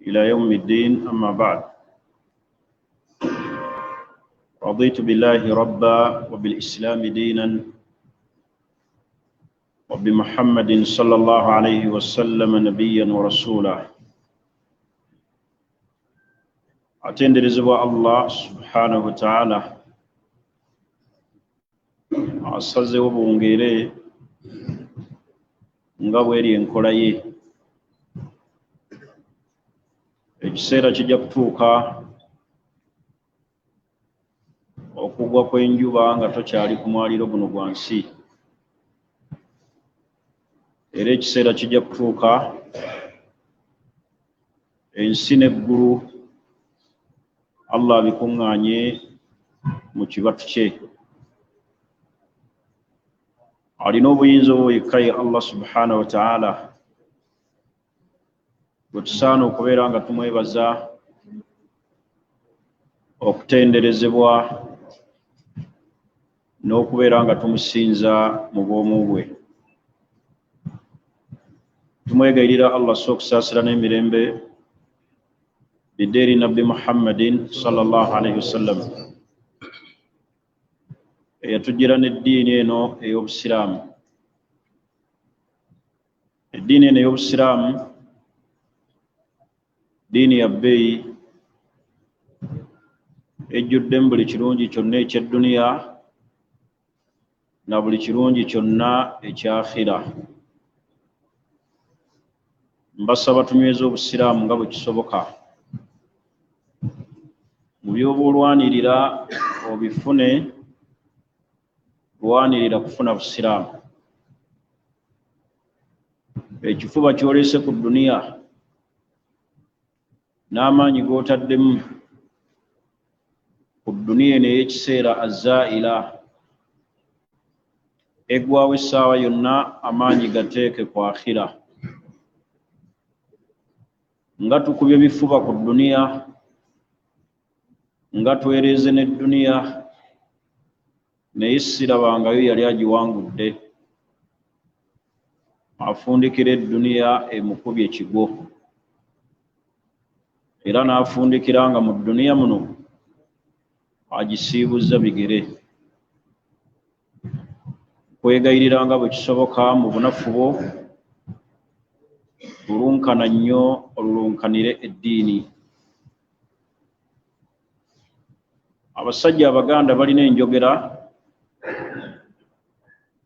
إلى يوم الدين. أما بعد، رضيت بالله ربا وبالإسلام دينا وبمحمد صلى الله عليه وسلم نبيا ورسولا. atenderezebwa Allah subhanahu wa ta'ala asazewo bwongere nga bweri enkola ye. Ekiseera kijja kutuuka okugwa kw'enjuba nga tokyali ku mwaliro guno gwa nsi, era ekiseera kijja kutuuka ensi n'eggulu Allah abikuŋŋaanye mu kibatu kye. Alina obuyinza obwo yekka ye Allah subhanahu wa ta'ala, bwe tusaana okubeera nga tumwebaza, okutenderezebwa n'okubeera nga tumusinza mu bwomu bwe. Tumwegayirira Allah so okusaasira n'emirembe biddeeri nabbi Muhammadin sallallahu alayhi wasallam eyatujjira n'eddiini eno ey'obusiraamu. Eddiini eno ey'obusiraamu diini ya bbeeyi, ejjuddemu buli kirungi kyonna eky'edduniya na buli kirungi kyonna eky'akhira. Mbasaba tunyweza obusiraamu nga bwe kisoboka, mu by'oba olwanirira obifune, lwanirira kufuna busiraamu. Ekifuba kyoleese ku dduniya n'amaanyi g'otaddemu ku dduniya eno ey'ekiseera azzaa'ira, eggwawo essaawa yonna amaanyi gateeke ku akhira. Nga tukubye bifuba ku dduniya, nga twereeze n'edduniya, naye sirabangayo yali agiwangudde. Afundikira edduniya emukubye ekigo, era n'afundikira nga mu dduniya muno agisiibuzza bigere. Kwegayirira nga bwe kisoboka mu bunafu bwo, lulunkana nnyo olulunkanire eddiini. Abasajja Abaganda balina enjogera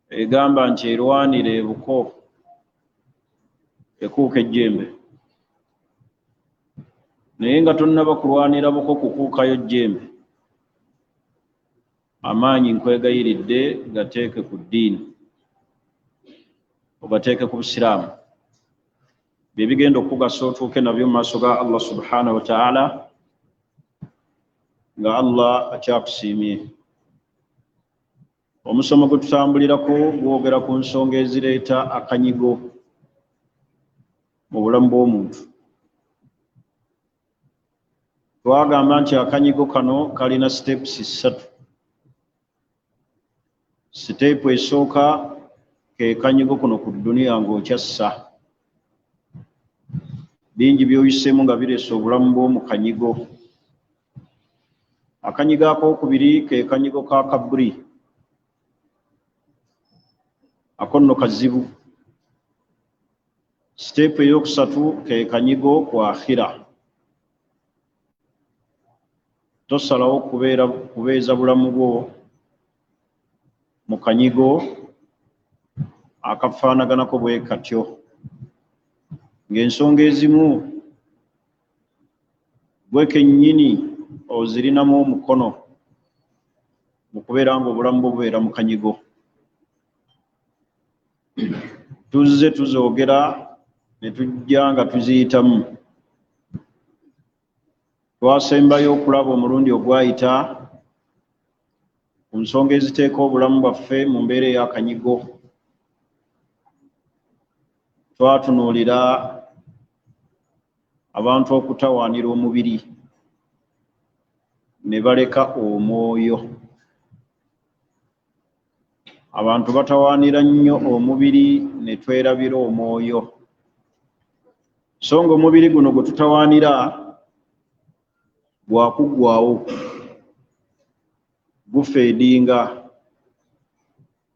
egamba nti erwanire ebuko ekuuka ejjembe, naye nga tonnaba kulwanira buko kukuukayo jjembe, amaanyi nkwegayiridde gateeke ku ddiini, ogateeke ku busiraamu. Bye bigenda okugasa otuuke nabyo mu maaso ga Allah subhanahu wa ta'ala nga Allah akyakusiimye. Omusomo gwe tutambulirako gwogera ku nsonga ezireeta akanyigo mu bulamu bw'omuntu. Twagamba nti akanyigo kano kalina stepusi 3. Siteepu esooka ke kanyigo kuno ku dduniya ng'okyassa. Bingi by'oyiseemu nga bireese obulamu bw'omu kanyigo. Akanyigo akookubiri ke kanyigo ka kaburi. Ako nno kazibu. Siteepu ey'okusatu ke kanyigo ku akhira. Tosalawo kubeeza bulamu bwo mu kanyigo akafaanaganako bwe katyo, ng'ensonga ezimu gwe kennyini ozirinamu omukono mu kubeera nga obulamu bwo bubeera mu kanyigo. Tuzze tuzoogera ne tujja nga tuziyitamu. Twasembayo okulaba omulundi ogwayita ku nsonga eziteeka obulamu bwaffe mu mbeera ey'akanyigo. Twatunuulira abantu okutawaanira omubiri ne baleka omwoyo. Abantu batawaanira nnyo omubiri ne twerabira omwoyo. songa omubiri guno gwe tutawaanira gwakuggwaawo, gufeedinga,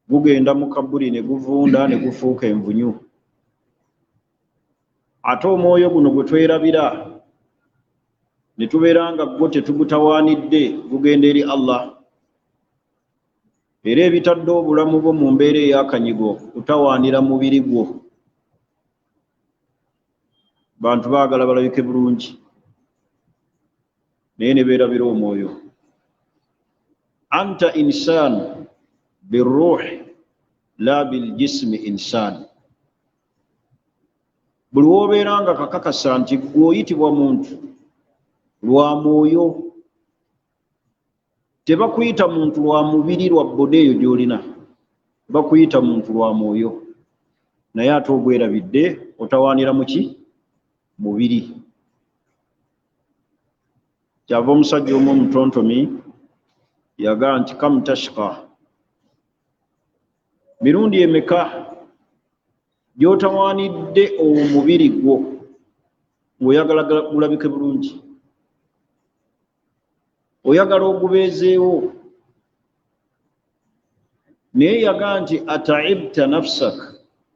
gugenda mu kabuli ne guvunda ne gufuuka envunyu. Ate omwoyo guno gwe twerabira ne tubeera nga gwo tetugutawaanidde, gugenda eri Allah. Era ebitadde obulamu bwo mu mbeera ey'akanyigo utawaanira mubiri gwo. Bantu baagala balabike bulungi naye ne beerabira omwoyo. Anta insaan birruuhi la biljismi insaan. Buli w'obeera nga kakakasa nti gw'oyitibwa muntu lwa mwoyo. Tebakuyita muntu lwa mubiri lwa bode eyo gy'olina, bakuyita muntu lwa mwoyo. Naye ate ogwerabidde otawaanira muki? Mubiri. Kyava omusajja omu omutontomi yagaa nti kam tashqa, mirundi emeka gy'otawaanidde omubiri gwo ng'oyagala gulabike bulungi, oyagala ogubeezeewo, naye yagaa nti ataibta nafsak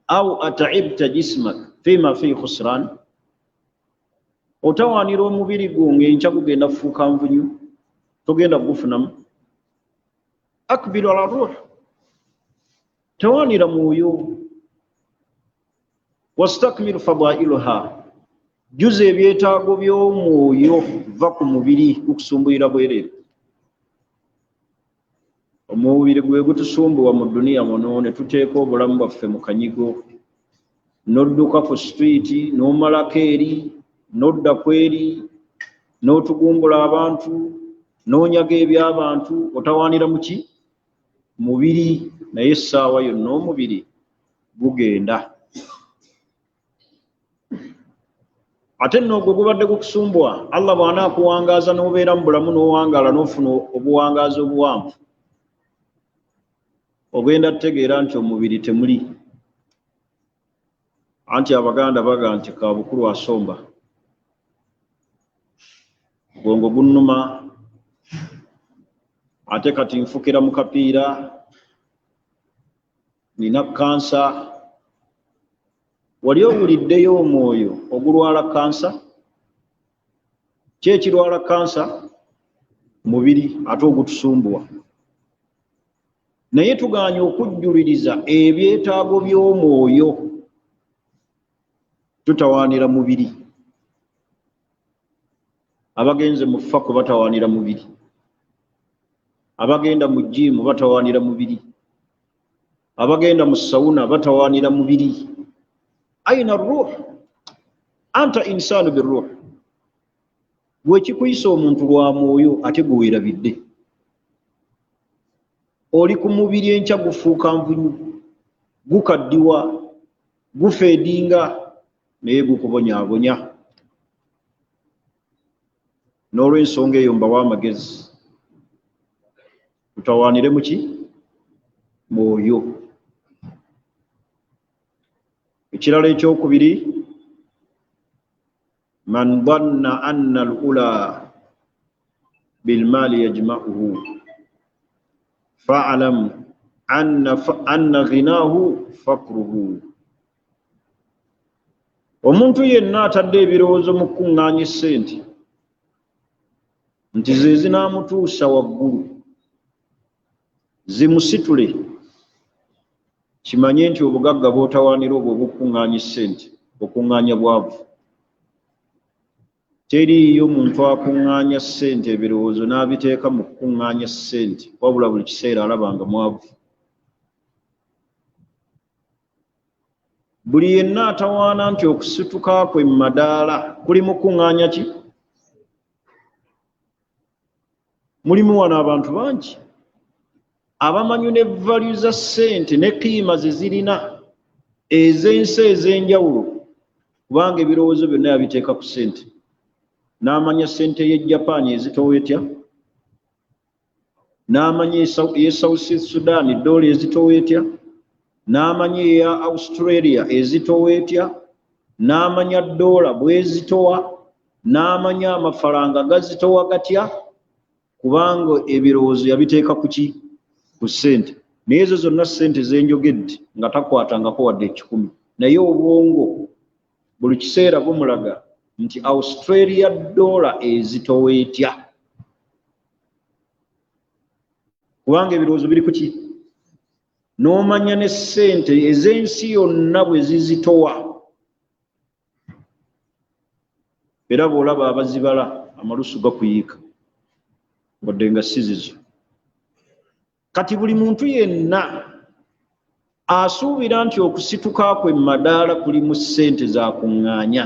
au ataibta jismak fima fi khusran. Otawaanira omubiri gwo ng'enkya gugenda kufuuka nvunyu, togenda kugufunamu. Akbiru ala ruh, tawaanira mwoyo. Wastakmiru fadailuha, juza ebyetaago by'omwoyo, va ku mubiri gukusumbuyira bwereere. Omubiri gwe gutusumbuwa mu duniya muno ne tuteeka obulamu bwaffe mu kanyigo, n'odduka ku streeti n'omalako eri, n'odda kweri, n'otugumbula abantu, n'onyaga eby'abantu, otawaanira muki? Mubiri. Naye essaawa yonna omubiri gugenda. Ate nno ogwo gubadde gukusumbwa, Allah bw'anaakuwangaaza n'obeera mu bulamu n'owangaala n'ofuna obuwangaazi obuwanvu, ogenda tutegeera nti omubiri temuli. Anti Abaganda baga nti ka bukulu asomba, bwongo gunnuma, ate kati nfukira mu kapiira, nina kansa. Wali owuliddeyo omwoyo ogulwala kansa? Ki ekirwala kansa? Mubiri, ate ogutusumbuwa. Naye tuganye okujjuliriza ebyetaago by'omwoyo, tutawaanira mubiri. Abagenze mu ffako batawaanira mubiri, abagenda mu jjiimu batawaanira mubiri, abagenda mu sawuna batawaanira mubiri. Aina ruh, anta insaanu birruh. Gwe kikuyisa omuntu lwa mwoyo ate gwe weerabidde. Oli ku mubiri enkya gufuuka nvunyu, gukaddiwa, gufeedinga, naye gukubonyaabonya. N'olw'ensonga eyo mbawa amagezi, tutawaanire muki? Mwoyo. Ekirala ekyokubiri, man dhanna anna al-ula bilmaali yajma'uhu fa'alam anna ghinaahu fakruhu. Omuntu yenna atadde ebirowoozo mu kukuŋŋaanya ssente nti ze zinaamutuusa waggulu, zimusitule, kimanye nti obugagga bw'otawaanira obwo obukuŋŋaanya ssente, okuŋŋaanya bwavu. Teriiyo muntu akuŋŋaanya ssente ebirowoozo n'abiteeka mu kukuŋŋaanya ssente, wabula buli kiseera alaba nga mwavu. Buli yenna atawaana nti okusituka kwe mu madaala kuli mu kukuŋŋaanya ki? Mulimu wano abantu bangi abamanyi ne value za ssente ne kiima ze zirina ez'ensi ez'enjawulo, kubanga ebirowoozo byonna yabiteeka ku ssente. N'amanya ssente y'e Japan ezitowa etya, n'amanya eya South Sudan dola ezitowa etya, n'amanya eya Australia ezitowa etya, n'amanya dola bwezitowa n'amanya amafaranga gazitowa gatya kubanga ebirowoozo yabiteeka kuki ku ssente naye ezo zonna ssente zenjogedde nga takwatangako wadde 10 naye obwongo buli kiseera bumulaga nti Australia dola ezitowa etya kubanga ebirowoozo biri kuki n'omanya ne ssente ez'ensi yonna bwe zizitowa era bw'olaba abazibala amalusu gakuyiika wadde nga si zizo kati buli muntu yenna asuubira nti okusituka kwe madaala kuli mu ssente zakuŋŋaanya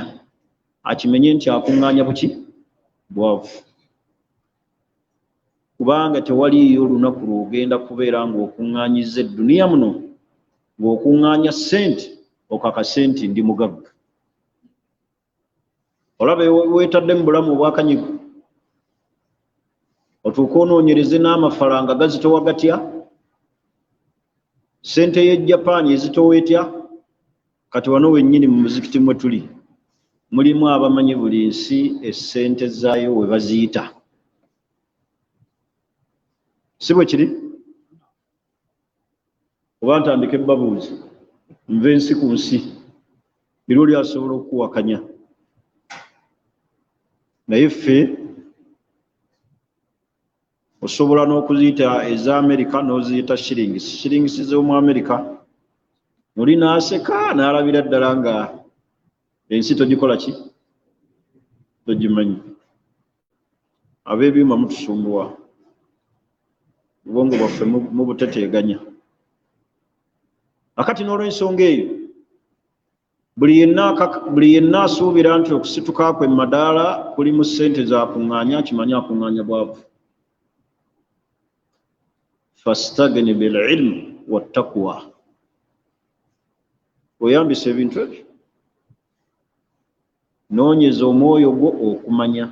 akimenye nti akuŋŋaanya buki bwavu kubanga tewaliyo olunaku lw'ogenda kubeera ng'okuŋŋaanyiza edduniya muno ng'okuŋŋaanya ssente okakase nti ndi mugagga olaba weetadde mu bulamu obwakanyigo otuuka onoonyereze n'amafaranga gazitowa gatya ssente y'e Japan ezitowa etya kati wano wennyini mu muzikiti mwe tuli mulimu abamanyi buli nsi essente zaayo we baziyita si bwe kiri oba ntandika ebbabuuzi nva ensi ku nsi era oli asobola okuwakanya naye ffe osobola n'okuziyita eza Amerika n'oziyita shillings z'omu Amerika oli n'aseka n'alabira ddala nga ensi togikola ki togimanyi ab'ebyuma mutusumbuwa obwongo bwaffe mubuteteeganya akati n'olw'ensonga eyo buli yenna asuubira nti okusituka kwe madaala kuli mu ssente zakuŋŋaanya kimanye akuŋŋaanya bwavu fastagni bil ilmi wattaqwa oyambisa ebintu ebyo noonyeza omwoyo gwo okumanya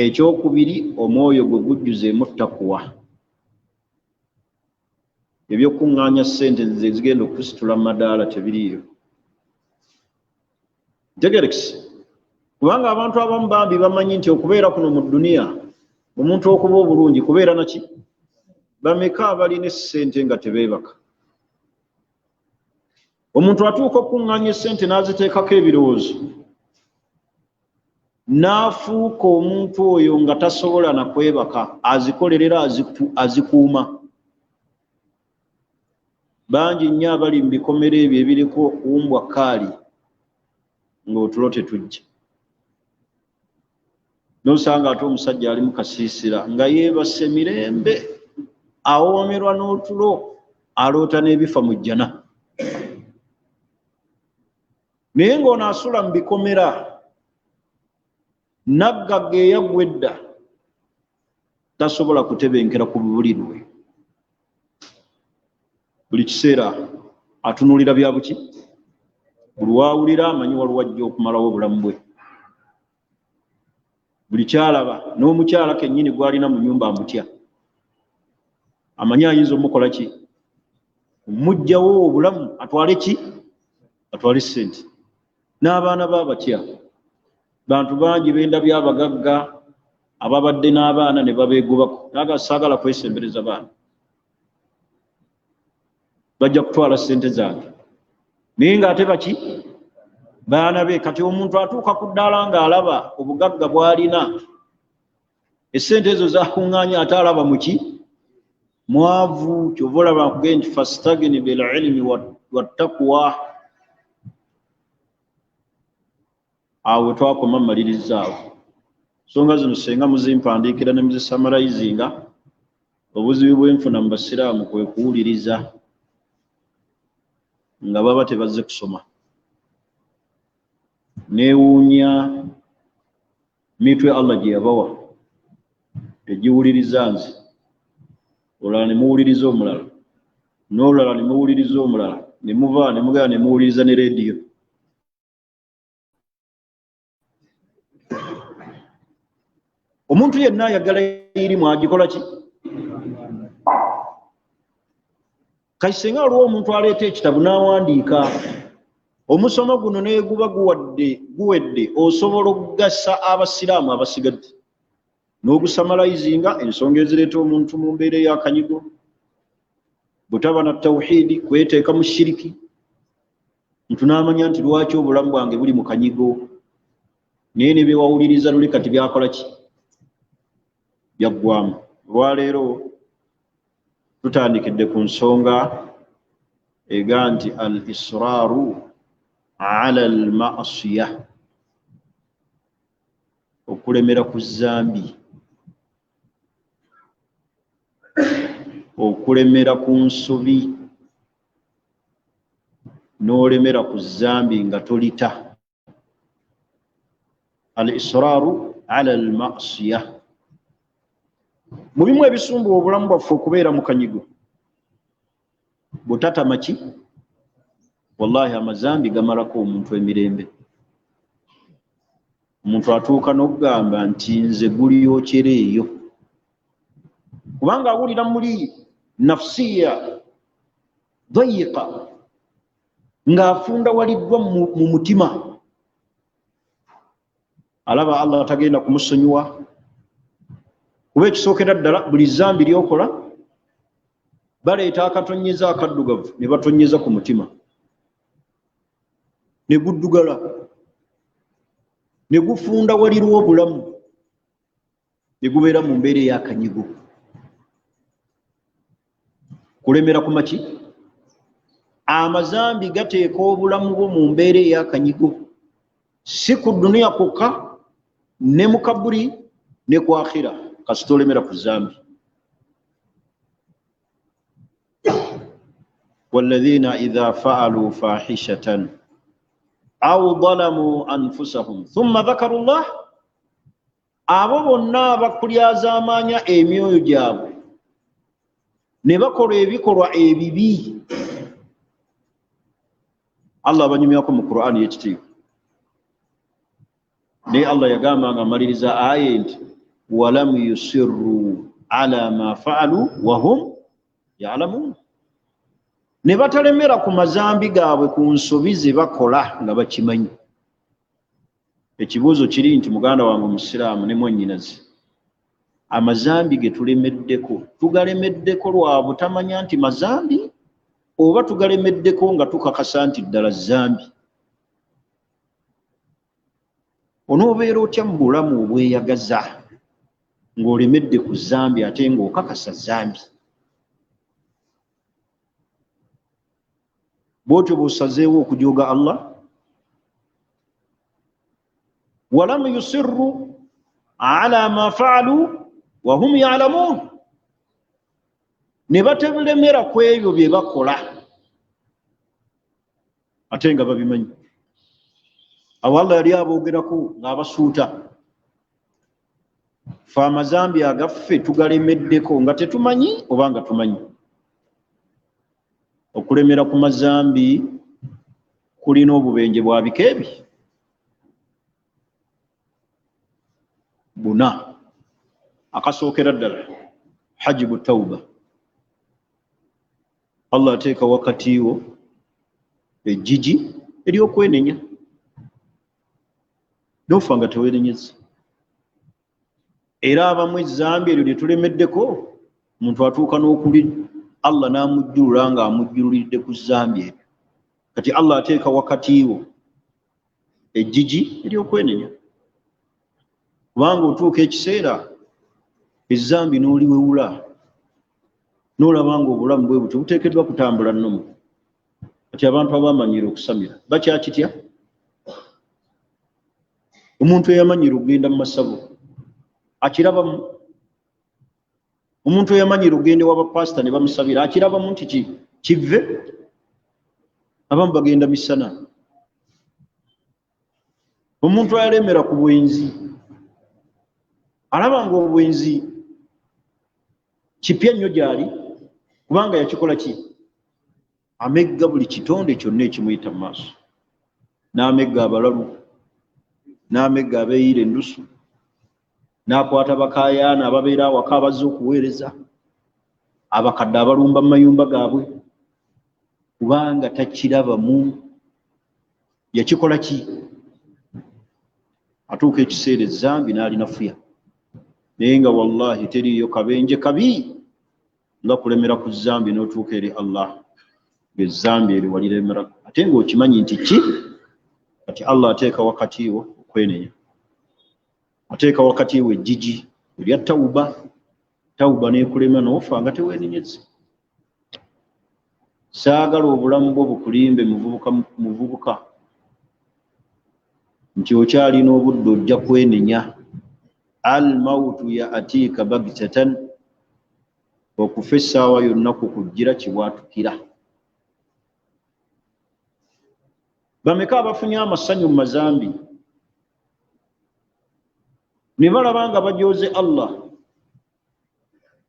ekyokubiri omwoyo gwe gujjuzeemu ttaqwa ebyokuŋŋaanya ssente zigenda okusitula madaala tebiriyo tegerekisi kubanga abantu abamu bambi bamanyi nti okubeera kuno mu dduniya omuntu okuba obulungi kubeera naki bameka abalina essente nga tebeebaka omuntu atuuka okuŋŋaanya essente n'aziteekako ebirowoozo n'afuuka omuntu oyo nga tasobola na kwebaka azikolerera azikuuma bangi nnyo abali mu bikomero ebyo ebiriko umbwa kaali ng'otulo tetujja n'osanga ate omusajja ali mu kasiisira nga yeebase mirembe awoomerwa n'otulo aloota n'ebifa mu jjana naye ng'ono asula mu bikomera naggagga eyaggwa edda tasobola kutebenkera ku bubulirwe buli kiseera atunuulira bya buki buli waawulira amanyi waliwo ajja okumalawo obulamu bwe buli kyalaba n'omukyala kennyini gwalina mu nnyumba amutya amanyi ayinza omukola ki omugjawo obulamu atwale ki atwale ssente n'abaana b'abatya bantu bangi b'endabya abagagga ababadde n'abaana ne babeegobako naga saagala kwesembereza baana bajja kutwala ssente zange naye ng'ate baki baana be kati omuntu atuuka ku ddaala ng'alaba obugagga bw'alina essente ezo zakuŋŋaanya ate alaba muki mwavu kyova olaba nkugee nti fastagni bil ilmi wattaqwa awo twakoma mmalirizzaawo nsonga zino senga muzimpandiikira ne muzisamalayizinga obuzibu bwenfuna mu basiraamu kwe kuwuliriza nga baba tebazze kusoma neewuunya mitwe Allah gye yabawa tegiwuliriza nze olala ne muwuliriza omulala n'olala ne muwuliriza omulala ne muva ne mugala ne muwuliriza ne leediyo omuntu yenna ayagala irimu agikola ki kati singa waliwo omuntu aleeta ekitabu n'awandiika omusomo guno ne guba guwedde osobola okugasa abasiraamu abasigadde n'ogusamalayizinga ensonga ezireeta omuntu mu mbeera ey'akanyigo, butaba na tawhidi, kweteeka mu shiriki, muntu n'amanya nti lwaki obulamu bwange buli mu kanyigo, naye ne byewawuliriza luli kati byakola ki? Byaggwamu. Olwaleero tutandikidde ku nsonga ega nti al israaru ala al ma'asiya, okulemera ku zambi, okulemera ku nsobi, n'olemera ku zambi nga tolita. Al israaru ala al ma'asiya, mu bimu ebisumbuwa obulamu bwaffe okubeera mu kanyigo, butatama ki? Wallahi amazambi gamalako omuntu emirembe. Omuntu atuuka n'okugamba nti nze gulyokera eyo, kubanga awulira muli nafsiya dayiqa, ng'afunda waliddwa mu mutima, alaba Allah tagenda kumusonyiwa. Kuba ekisookera ddala buli zambi lyokola baleeta akatonyeza akaddugavu ne batonyeza ku mutima, ne guddugala, ne gufunda walirwa obulamu, ne gubeera mu mbeera ey'akanyigo. Kulemera ku maki? Amazambi gateeka obulamu bwo mu mbeera ey'akanyigo, si ku duniya kwokka, ne mu kaburi ne ku akhira, kasita olemera ku zambi. Walladhina idha fa'alu fahishatan aw zalamu anfusahum thumma dhakaru Allah, abo bonna abakulyazaamaanya emyoyo gyabwe ne bakola ebikolwa ebibi, Allah abanyumyako mu Qur'ani y'ekitiibwa. Naye Allah yagamba nga amaliriza aya nti walam yusirru ala ma fa'alu wa hum ya'lamun, ne batalemera ku mazambi gaabwe ku nsobi ze bakola nga bakimanyi. Ekibuuzo kiri nti muganda wange omusiraamu ne mwannyinaze, amazambi ge tulemeddeko, tugalemeddeko lwa butamanya nti mazambi, oba tugalemeddeko nga tukakasa nti ddala zambi? Onoobeera otya mu bulamu obweyagaza ng'olemedde ku zambi ate ng'okakasa zambi? Bwotyo bw'osazeewo okujooga Allah. Walam yusirru ala ma fa'alu wa hum ya'lamun, ne batebulemera ku ebyo bye bakola ate nga babimanyi. Awo Allah yali aboogerako ng'abasuuta, fe amazambi agaffe tugalemeddeko nga tetumanyi oba nga tumanyi. Okulemera ku mazambi kulina obubenje bwa bika ebi buna. Akasookera ddala hajibu tawba, Allah ateeka wakati wo ejjiji ery'okwenenya, n'ofa nga tewenenyeza. Era abamu ezambi eryo lye tulemeddeko, omuntu atuuka n'okuli Allah n'amujjulula ng'amujjululidde ku zambi ebyo. Kati Allah ateeka wakati wo ejjiji ery'okwenenya, kubanga otuuka ekiseera ezambi n'oliwewula, n'olaba nga obulamu bwe butyo buteekeddwa kutambula nnomu. Kati abantu abamanyira okusamira bakyakitya? Omuntu eyamanyira okugenda mu masabo akirabamu? Omuntu eyamanyira okugenda w'abapasita ne bamusabira akirabamu nti kive? Abamu bagenda misana. Omuntu ayalemera ku bwenzi alaba nga obwenzi kipya nnyo gy'ali, kubanga yakikola ki? Amegga buli kitonde kyonna ekimuyita mu maaso, n'amegga abalalu, n'amegga abeeyira endusu, n'akwata bakayaana ababeera awaka abazze okuweereza, abakadde abalumba mu mayumba gaabwe, kubanga takirabamu. yakikola ki atuuka ekiseera ezambi n'alinafuya naye nga wallahi teriyo kabenje kabi nga kulemera ku zambi n'otuuka eri Allah ng'ezambi eri waliremera ate ng'okimanyi nti ki kati Allah ateeka wakati wo okwenenya ateeka wakati wo ejjiji erya tawuba n'ekulema n'ofa nga teweenenyeze saagala obulamu bwo bukulimbe muvubuka nti okyalina obudde ojja kwenenya al-mautu ya'tika bagtatan okufa essaawa yonna kukujjira kibwatukira bameka abafunye amasanyu mu mazambi ne balaba nga bajooze Allah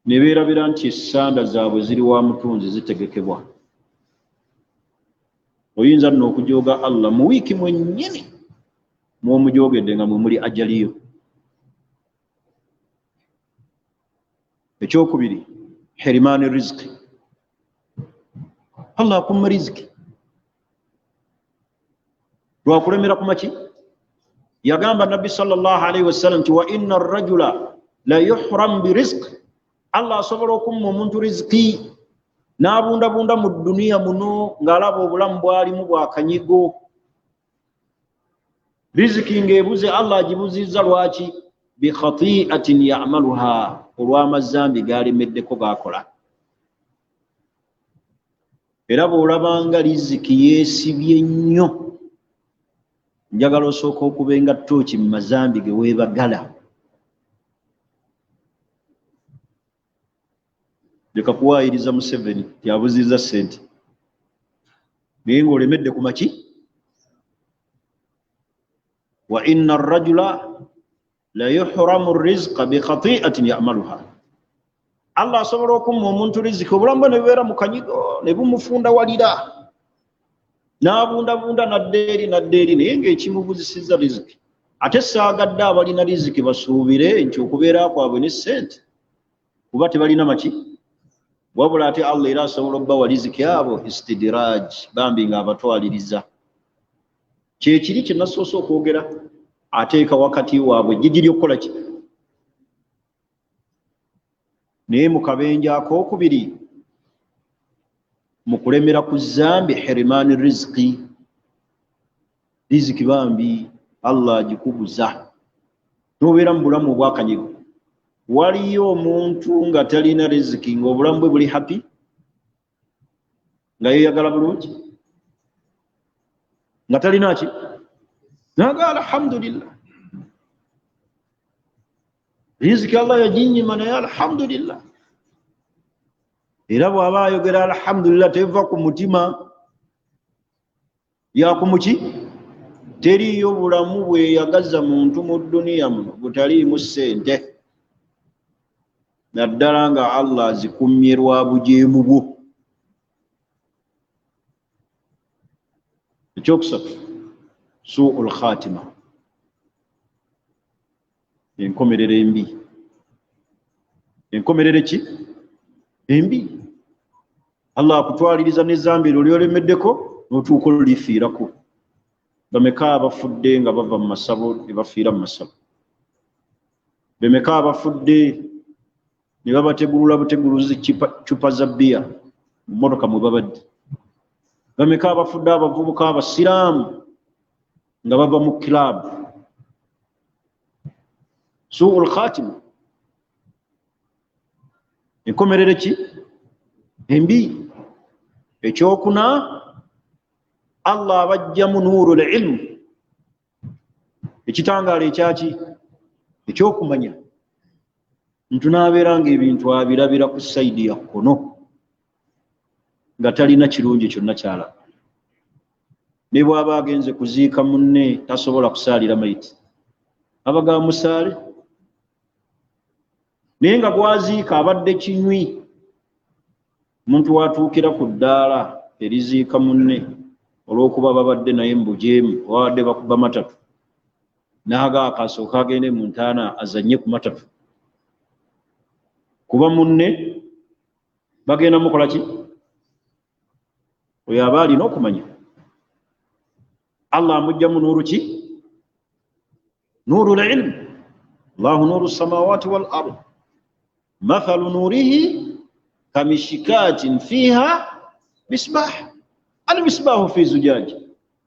ne beerabira nti essanda zaabwe ziri wa mutunzi zitegekebwa oyinza nno okujooga Allah mu wiiki mwennyini mw'omujoogedde nga mwe muli ajaliyo ekyokubiri hirimaani riziki Allah akumma riziki lwakulemera ku maki yagamba nabbi sallallahu alaihi wasallam nti wa inna arrajula la yuhram birizqi Allah asobola okumma omuntu riziki n'abundabunda mu duniya muno ng'alaba obulamu bwalimu bwakanyigo riziki ng'ebuze Allah agibuzizza lwaki bi khati'atin ya'maluha olw'amazambi g'alemeddeko g'akola era bw'olabanga riziki yeesibye nnyo njagala osooka okubenga ttooki mu mazambi ge weebagala leka kuwaayiriza Museveni tyabuzizza ssente naye ng'olemedde ku maki wa inna arrajula la yuhramu rizqa bi khati'atin ya'maluha Allah asobola okumma omuntu riziki obulamu ne bubeera mu kanyigo ne bumufunda walira n'abundabunda naddeeri naye ng'ekimubuzisizza riziki ate saagadde abalina riziki basuubire nti okubeera kwabwe ne ssente kuba tebalina maki wabula ate Allah era asobola obbawa riziki abo istidiraj bambi ng'abatwaliriza kyekiri kye nasoose okwogera ateeka wakati waabwe ejjiji ly'okukola ki naye mu kabenje akookubiri mu kulemera ku zambi hirimaani riziki bambi Allah agikubuza n'obeera mu bulamu obwakanyigo waliyo omuntu nga talina riziki ng'obulamu bwe buli happy nga yeeyagala bulungi nga talina ki naga alhamdulillah riziki Allah yaginyima naye alhamdulillah era bw'aba ayogera alhamdulillah teva ku mutima yakumuki teriyo bulamu bweyagaza muntu mu duniya muno butaliimu ssente naddala nga Allah azikumye lwa bujeemu bwo ekyokusatu su'ul khatima enkomerero embi enkomerero ki embi Allah akutwaliriza n'ezambi eryo lyolemeddeko n'otuuka olifiirako bameka abafudde nga bava mu masabo ne bafiira mu masabo bameka abafudde ne babategulula buteguluzi cupa za bbiya mu mmotoka mwe babadde bameka abafudde abavubuka abasiraamu nga bava mu kilaabu su'ul khatima enkomerero ki embi ekyokuna Allah abajjamu nuurul ilmu ekitangaala ekyaki ekyokumanya muntu n'abeera ng'ebintu abirabira ku sayidi ya kkono nga talina kirungi kyonna kyalaba ne bw'aba agenze kuziika munne tasobola kusaalira mayiti abaga musaale naye nga bwaziika abadde kinywi omuntu watuukira ku ddaala eriziika munne olw'okuba babadde naye mu bujeemu babadde bakuba matatu n'aga akasooka agende mu ntaana azannye ku matatu kuba munne bagenda mukola ki oyo aba alina okumanya Allah amujjamu nuru ki? Nuru al-ilm. Allahu nuru as-samawati wal ard. Mathalu nurihi kamishikatin fiha misbah. Al-misbahu fi zujaj.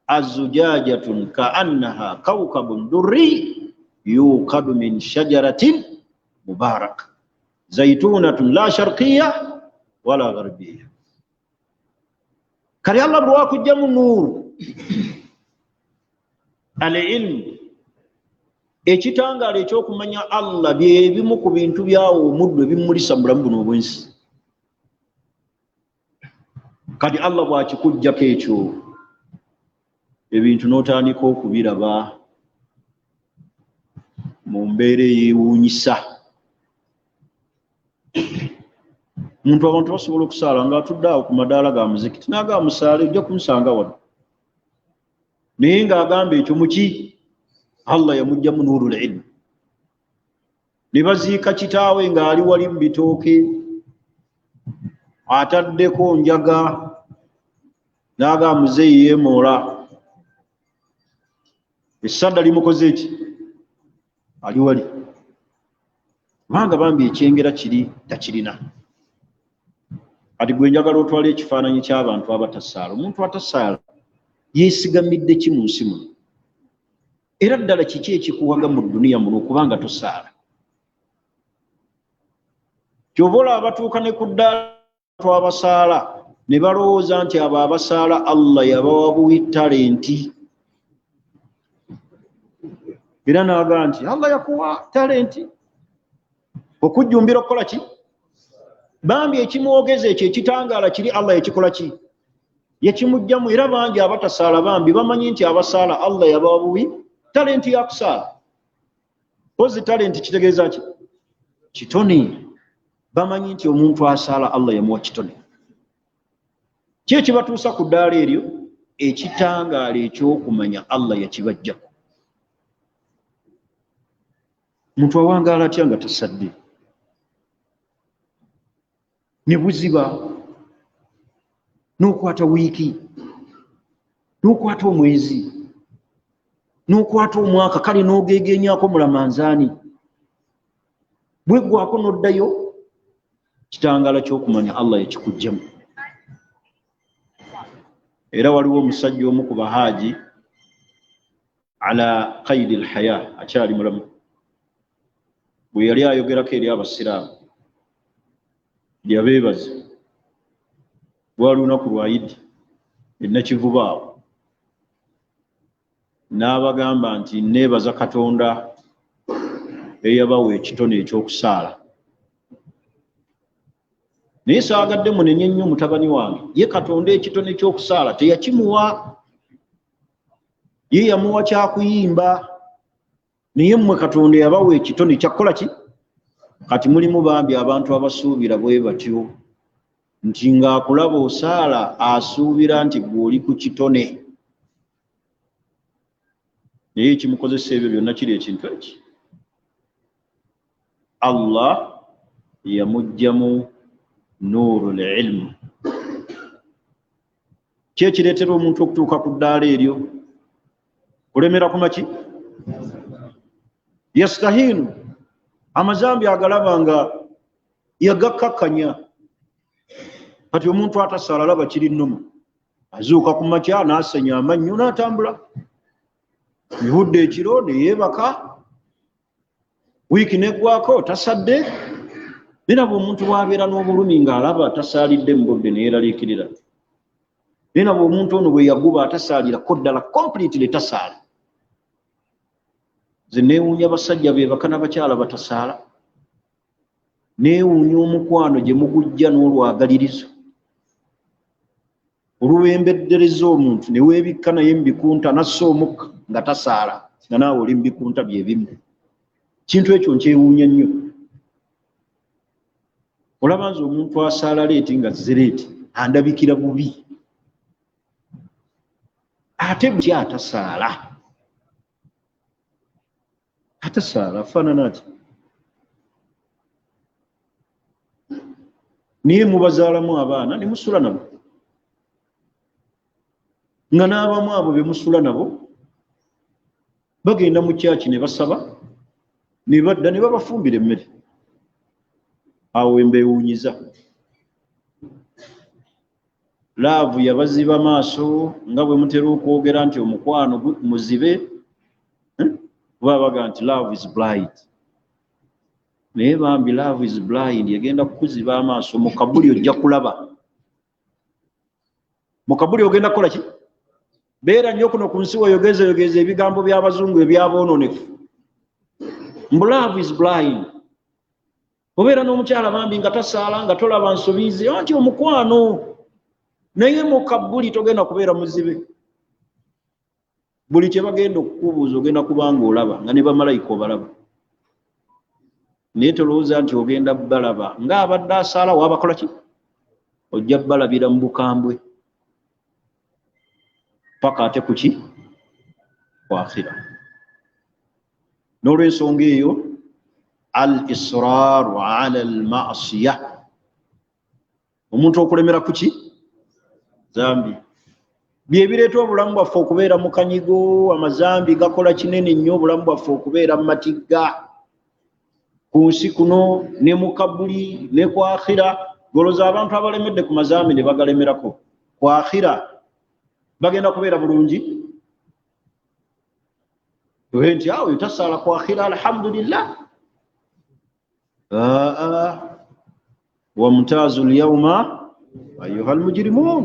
Az-zujajatun ka'annaha kawkabun durri yuqadu min shajaratin mubarak. Zaytunatun la sharqiyya wala gharbiyya. Kali Allah bwakujjamu nuru al-ilm, ekitangala ekyokumanya Allah byebimu ku bintu byawo omuddu ebimulisa mu bulamu buno obwensi. Kati Allah bwakikujjako ekyo ebintu n'otandika okubiraba mu mbeera eyewuunyisa. Abantu basobola okusaala ng'atudde awo ku madaala ga muzikiti n'agaamusaala ojja kumusanga wano, naye ng'agamba ekyo muki? Allah yamujjamu nurul ilm. Ne baziika kitaawe ng'ali wali mu bitooke ataddeko njaga n'agamba muzeeyi yeemoola, essadda limukoze eki? Ali wali. Kubanga bambi ekyengera kiri takirina. Kati gwe njagala otwala ekifaananyi ky'abantu abatasaala. Omuntu atasaala yeesigamidde ki mu nsi muno? Era ddala kiki ekikuwaga mu dduniya muno okubanga tosaala? Ky'oba olaba abatuuka ne ku ddaala abasaala ne balowooza nti abo abasaala Allah yabawa buwi talenti. Era n'agamba nti Allah yakuwa talenti okujjumbira okukola ki? Bambi ekimwogeza ekyo ekitangaala kiri Allah yakikola ki? Yakimujjamu. Era bangi abatasaala bambi bamanyi nti abasaala Allah yabawa buwi talenti ya kusaala. Pozi talenti kitegeeza ki? Kitone. Bamanyi nti omuntu asaala Allah yamuwa kitone. Ki ekibatuusa ku ddaala eryo? Ekitangaala ekyokumanya Allah yakibajjako. Omuntu awangaala atya nga tasadde? Ne buziba, n'okwata wiiki, n'okwata omwezi, n'okwata omwaka, kale n'ogeegenyaako mulamanzaani, bweggwako n'oddayo. Kitangaala ky'okumanya Allah yakikujjamu. Era waliwo omusajja omu ku bahaaji ala qaidi al-haya, akyali mulamu, bwe yali ayogerako eri abasiraamu yabeebaza. Lwali lunaku lwa Idi e Nakivubo awo, n'abagamba nti neebaza Katonda eyabawa ekitone ekyokusaala. Naye saagadde munenye nnyo mutabani wange, ye Katonda ekitone ekyokusaala teyakimuwa, ye yamuwa kyakuyimba. Naye mmwe Katonda yabawa ekitone kyakukola ki? Kati mulimu bambi abantu abasuubira bwe batyo, nti ng'akulaba osaala asuubira nti gw'oli ku kitone. Naye ekimukozesa ebyo byonna kiri ekintu eki. Allah yamujjamu nurul ilm. Ki ekireetera omuntu okutuuka ku ddaala eryo? Kulemera ku maki? Yastahiinu, amazambi agalaba nga yagakkakkanya. Kati omuntu atasaala alaba kiri nnomo, azuuka ku makya n'asenya amannyo n'atambula. Bihudde ekiro ne yeebaka, wiiki neggwako tasadde. Nabo omuntu bw'abeera n'obulumi ng'alaba tasaalidde mu budde ne yeeraliikirira. Nabo omuntu ono bwe yaguba atasaalirako ddala completely tasaala. Nze neewuunya basajja beebaka n'abakyala batasaala. Neewuunya omukwano gye mugujja n'olwagalirizo. Olwembeddereza omuntu ne weebikka naye mu bikunta nassa omukka nga tasaala, nga naawe oli mu bikunta bye bimu. Kintu ekyo nkyewuunya nnyo. Olaba nze omuntu asaala leeti nga zereeti andabikira bubi. Ate bwe atasaala. Atasaala afaanana ati. Naye mubazaalamu abaana ne musula nabo. nga n'abamu abo be musula nabo bagenda mu kyaki ne basaba ne badda ne babafumbira emmere. Awo embeewuunyiza laavu yabaziba maaso nga bwe mutera okwogera nti omukwano muzibe, kuba baga nti love is blind. Naye bambi love is blind egenda kukuziba amaaso. Mu kabuli ojja kulaba, mu kabuli ogenda kukola ki? Beera nnyo kuno ku nsi weyogezeyogeeza ebigambo by'abazungu ebyaboononefu. Mbu love is blind. Obeera n'omukyala bambi nga tasaala nga tolaba nsobiizi anti omukwano, naye mu kabuli togenda kubeera muzibe. Buli kye bagenda okukubuuza ogenda kubanga olaba nga ne bamalayika obalaba. Naye tolowooza nti ogenda balaba ng'abadde asaala waabakola ki? Ojja balabira mu bukambwe paka ate kuki? Waakhira. N'olw'ensonga eyo al-israaru ala al-ma'siya, omuntu okulemera kuki? Zambi. Bye bireeta obulamu bwaffe okubeera mu kanyigo. Amazambi gakola kinene nnyo obulamu bwaffe okubeera mu matigga ku nsi kuno ne mu kabuli ne ku akhira. Golooza abantu abalemedde ku mazambi ne bagalemerako, ku akhira bagenda kubeera bulungi? Owe nti awo tasaala ku akhira alhamdulillah. Wamtaazu lyawma ayuha almujrimun.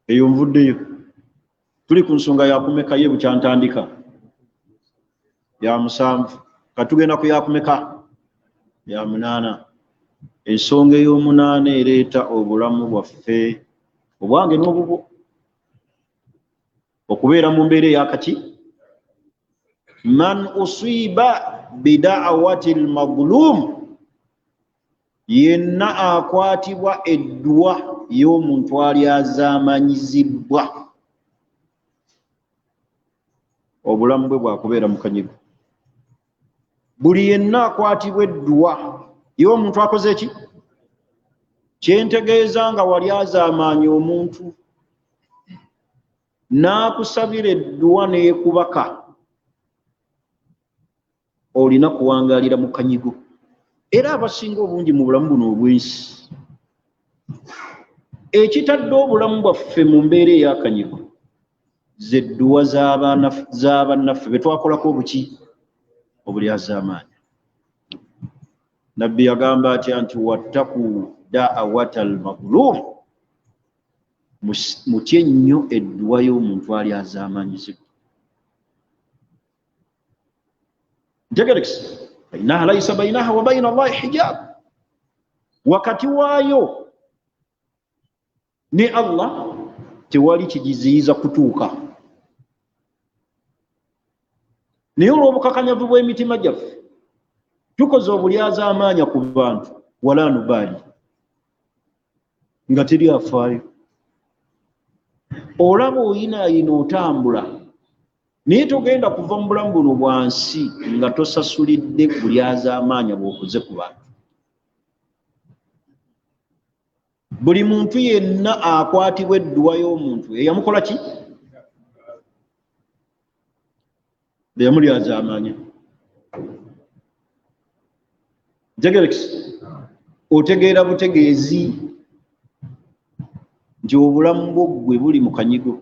Eyo nvuddeyo. Tuli ku nsonga yakumeka ye bukyantandika? Ya musanvu. Katugenda ku yakumeka? Ya munaana. Ensonga ey'omunaana ereeta obulamu bwaffe obwange n'obubwo okubeera mu mbeera eyakaki? Man usiba bida'awati al-mazlum, yenna akwatibwa eddwa y'omuntu ali azaamanyizibwa, obulamu bwe bwakubeera mu kanyigo. Buli yenna akwatibwa eddwa y'omuntu akoze ki? Kyentegeeza nga wali azaamaanya omuntu n'akusabira eddwa n'ekubaka, olina kuwangaalira mu kanyigo. Era abasinga obungi mu bulamu buno obw'ensi, ekitadde obulamu bwaffe mu mbeera ey'akanyigo ze dduwa z'abannaffe be twakolako obuki? Obulyazaamaanya. Nabbi yagamba atya nti wattaku da'awata al-mazlum, mutye nnyo edduwa y'omuntu ali azaamanyizibwa. Ntegerekese innaha laysa bainaha wa baina Allahi hijab, wakati waayo ne Allah tewali kigiziyiza kutuuka. Naye olw'obukakanyavu bw'emitima gyaffe tukoze obulyazaamaanya ku bantu wala nubaali, nga teri afaayo. Olaba oyinaayina otambula naye togenda kuva mu bulamu buno bwansi nga tosasulidde bulyazaamaanya bw'okoze ku bantu. Buli muntu yenna akwatibwa edduwa y'omuntu eyamukola ki? Eyamulyazaamaanya. Ntegerekese otegeera butegeezi nti obulamu bwo gwe buli mu kanyigo.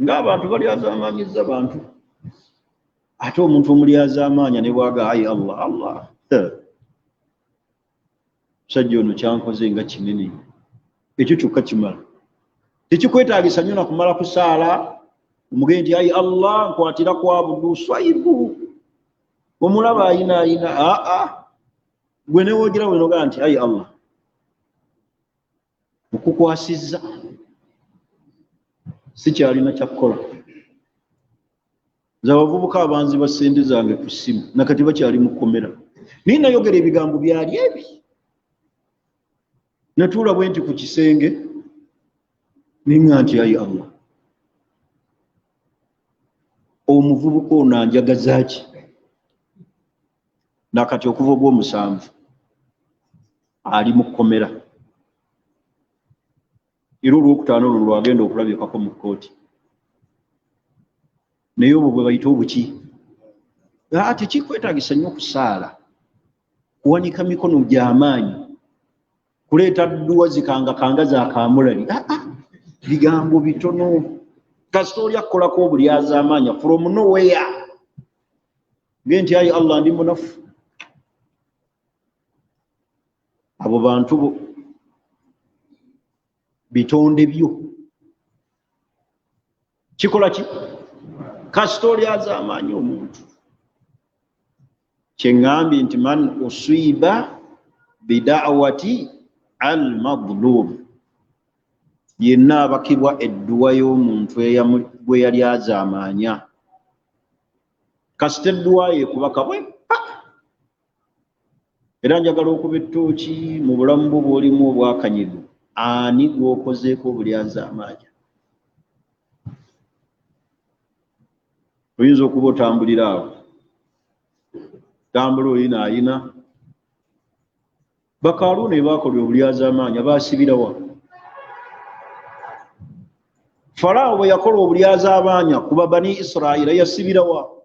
Ng'abantu balyazaamaanyizza bantu, ate omuntu omulyazaamaanya ne bwaga ayi Allah Allah, musajja ono kyankoze nga kinene, ekyo kyokka kimala. Tekikwetaagisa nnyo na kumala kusaala omugende nti ayi Allah nkwatira kwabudu swaibu omulaba ayinaayina. Gwe newoogera bwe nogaa nti ayi Allah mukukwasizza, sikyalina kyakukola. Nze abavubuka abanziba ssente zange ku ssimu nakati bakyali mu kkomera, naye nayogera ebigambo byali ebi. Natuula bwe nti ku kisenge ninga nti ayi Allah omuvubuka ono anjagaza ki? Nakati okuva ogw'omusanvu ali mu kkomera. era olwokutaano olwo lwagenda okulabikako mu kkooti naye obwo bwe bayita obuki tekikwetaagisa nnyo okusaala kuwanika mikono gy'amaanyi kuleeta dduwa zikangakanga zakamulali bigambo bitono kasita oli akukolako obulyazaamaanya from nowhere ge nti ayi Allah ndi munafu. Abo bantu bo bitonde byo kikola ki kasita olyazaamaanya omuntu. Kyeŋŋambye nti man usiba bida'wati al-madlum, yenna abakibwa edduwa y'omuntu gwe yali azaamaanya kasita edduwa ye kubaka bwe. Era njagala okuba ettooki mu bulamu bwo bw'olimu obwakanyigo, ani gw'okozeeko obulyazaamaanya? Oyinza okuba otambulira awo, tambula oyina ayina bakaaluuni baakola obulyazaamaanya baasibirawa? Falaawo bwe yakola obulyazaamaanya ku Bani Israila yasibirawa?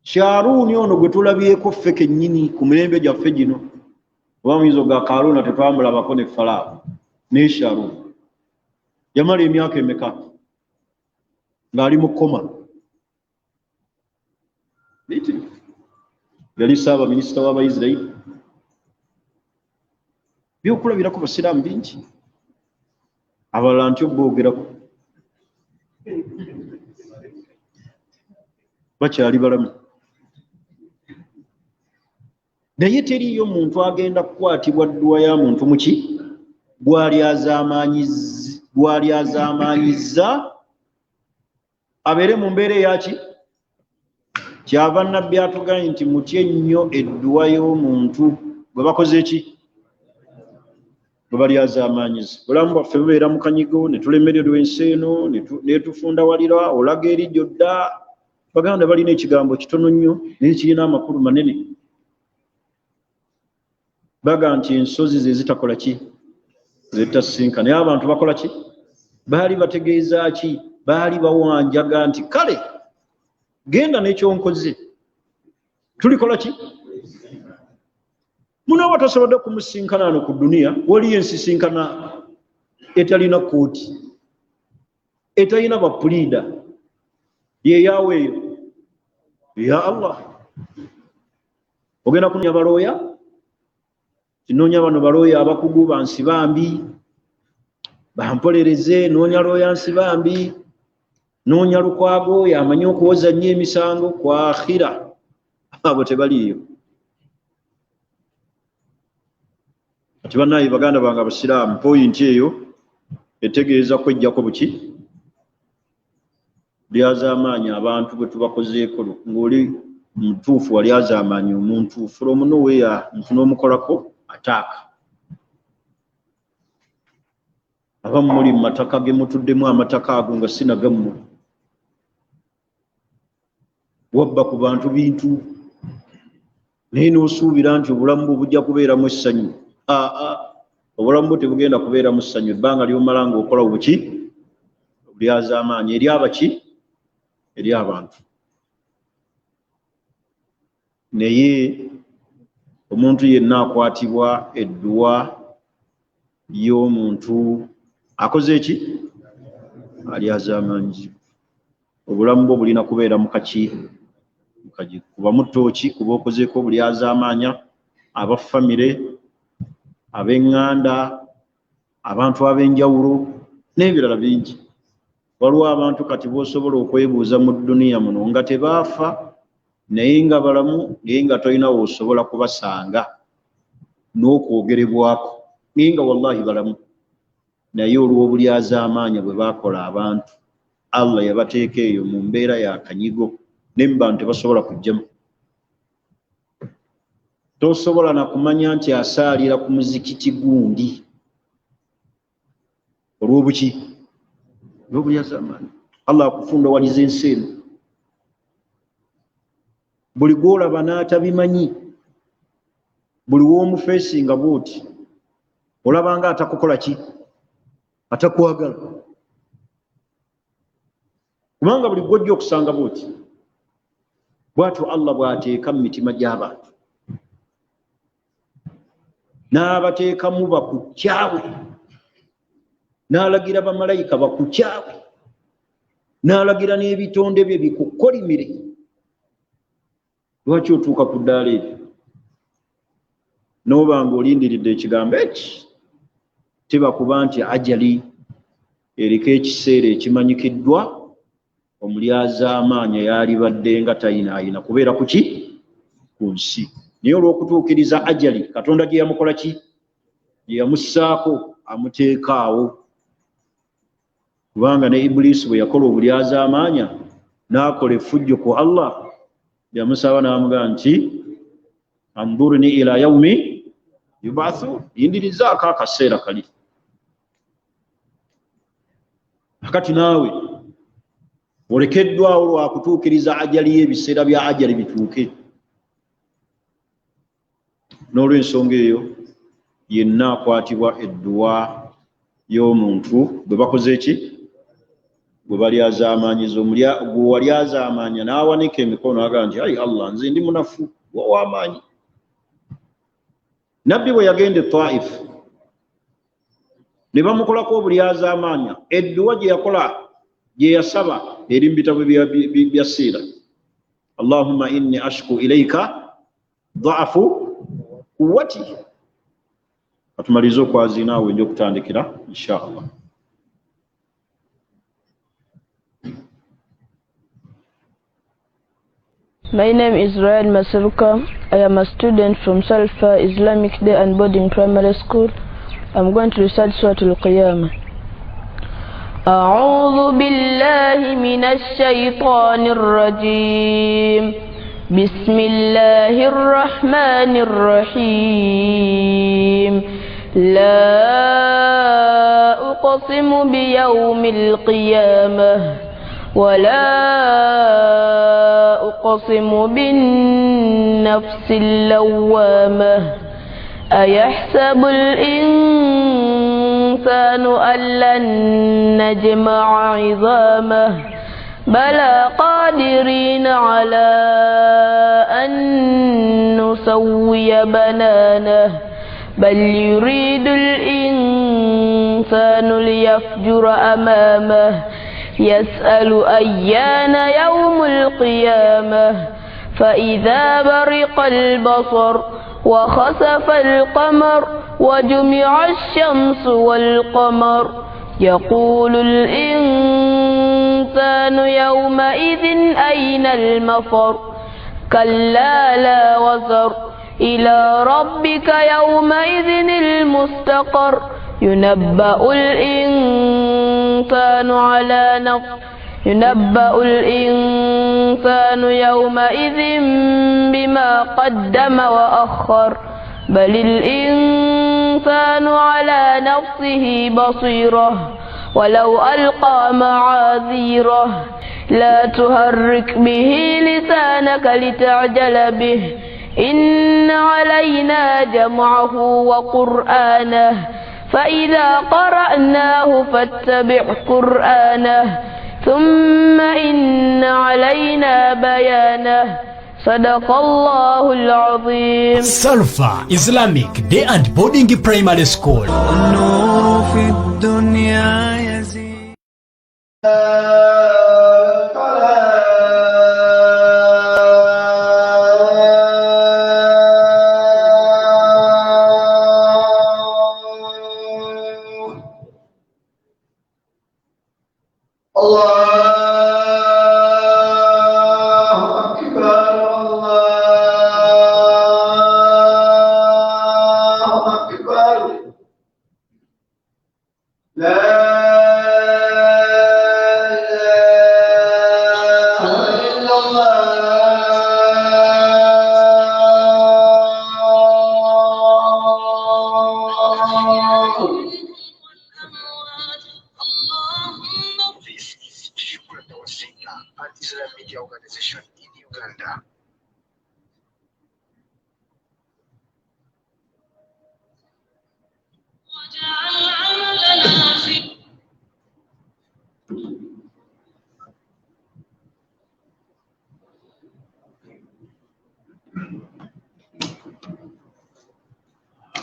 Kyaluuni ono gwe tulabyeko ffe kennyini ku mirembe gyaffe gino, oba muyinza ga Kaaluuna tetwamulabako ne Falaawo ne Kyaluuni yamala emyaka emeka ng'ali mu kkoma? Yali Ssaabaminisita w'Abayisirayiri. Byokulabirako basiraamu bingi, abalala ntyo boogerako bakyali balamu. Naye teriyo muntu agenda kukwatibwa dduwa ya muntu muki gw'alyazaamaanyizza abeere mu mbeera eyaki. Kyava Nnabbi atugambye nti mutye nnyo edduwa y'omuntu bwe bakoze eki, bwe balyazaamaanyiza. Bulamu bwaffe bubeera mu kanyigo, ne tulemererwa ensi eno ne tufunda walira olaga eri gy'odda. Baganda balina ekigambo kitono nnyo naye kirina amakulu manene. Baga nti ensozi ze zitakola ki, zitasinkana. Naye abantu bakola ki? Baali bategeeza ki? Baali bawanjaga nti kale genda n'ekyonkoze tulikola ki? Muno batasobodde kumusinkana ano ku duniya, waliyo ensisinkana etalina kooti, etalina bapuliida, yeyaawe eyo ya Allah. Ogenda kunya balooya, kinoonya bano balooya abakugu bansi bambi bampolereze, noonya looya nsi bambi, noonya Lukwago yamanyi okuwoza nnyo emisango, kwa akhira abo tebaliyo. Kati bannaaye baganda bange abasiraamu, poyinti eyo etegeeza kwejjako buki lyazaamaanya abantu bwe tubakozeeko. Ng'oli mutuufu walyazaamaanya omuntu from nowhere, nti n'omukolako ataaka. Abamu muli mu mataka ge mutuddemu, amataka ago nga sinagammwe. Wabba ku bantu bintu naye n'osuubira nti obulamu bwo bujja kubeeramu essanyu. Obulamu bwo tebugenda kubeeramu essanyu ebbanga ly'omala ng'okola buki obulyazaamaanya eri abaki, eri abantu. Naye omuntu yenna akwatibwa edduwa y'omuntu akoze eki, alyazaamaanyizibwa. Obulamu bwo bulina kubeera mu kaki, kuba mu ttooki, kuba okozeeko obulyazaamaanya, aba famire, ab'eŋŋanda, abantu ab'enjawulo n'ebirala bingi. Waliwo abantu kati b'osobola okwebuuza mu dduniya muno nga tebaafa naye nga balamu, naye nga tolina w'osobola kubasanga n'okwogerebwako, naye nga wallahi balamu. Naye olw'obulyazaamaanya bwe baakola abantu, Allah yabateeka eyo mu mbeera ya kanyigo, ne mu bantu tebasobola kujjamu. Tosobola na kumanya nti asaalira ku muzikiti gundi olw'obuki, olw'obulyazaamaanya. Allah akufunda waliza ensi eno, buli gw'olaba n'atabimanyi, buli w'omufeesinga bw'oti olabanga atakukola ki atakwagala kubanga buli gwojja okusanga bwoti bwatyo Allah bw'ateeka mu mitima gy'abantu n'abateekamu bakukyawe n'alagira bamalayika bakukyawe n'alagira n'ebitonde bye bikukolimire lwaki otuuka ku ddaala ebyo n'obanga olindiridde ekigambo eki tebakuba nti ajali eriko ekiseera ekimanyikiddwa omulyazaamaanyi yalibadde nga tayinaayina kubeera kuki ku nsi naye olw'okutuukiriza ajali Katonda gye yamukola ki gye yamussaako amuteekaawo kubanga ne Ibuliisi bwe yakola obulyazaamaanya n'akola effujjo ku Allah yamusaba n'amugamba nti andurni ila yaumi yubathu yindirizaako akaseera kali akati naawe olekeddwawo lwakutuukiriza ajali y'ebiseera bya ajali bituuke n'olw'ensonga eyo yenna akwatibwa edduwa y'omuntu bwe bakoze ki bwe balyazaamaanyiza gwe walyazaamaanya n'awanika emikono agamba nti ayi Allah nze ndi munafu w'amaanyi nabbi bwe yagenda e Taif ne bamukolako obulyazaamaanya edduwa gye yakola gye yasaba eri mu bitabo bya siira Allahumma inni ashku ilayka dha'fu quwwati atumalize okwaziina awo nja okutandikira insha Allah. My name is Ryan Masaruka. I am a student from Salfa Islamic Day and Boarding Primary School. I'm going to recite Surah Al-Qiyamah. أعوذ بالله من الشيطان الرجيم بسم الله الرحمن الرحيم لا أقسم بيوم القيامة ولا أقسم بالنفس اللوامة أيحسب الإنسان أن لن نجمع عظامه بلى قادرين على أن نسوي بنانه بل يريد الإنسان ليفجر أمامه يسأل أيان يوم القيامة فإذا برق البصر وخسف القمر وجمع الشمس والقمر يقول الإنسان يومئذ أين المفر كلا لا وزر إلى ربك يومئذ المستقر ينبأ الإنسان يومئذ بما قدم وأخر بل الإنسان على نفسه بصيرة ولو ألقى معاذيره لا تهرك به لسانك لتعجل به إن علينا جمعه وقرآنه فإذا قرأناه فاتبع قرآنه ثم إن علينا بيانه صدق الله العظيم. Salfa Islamic Day and Boarding Primary School. النور في الدنيا يزيد لا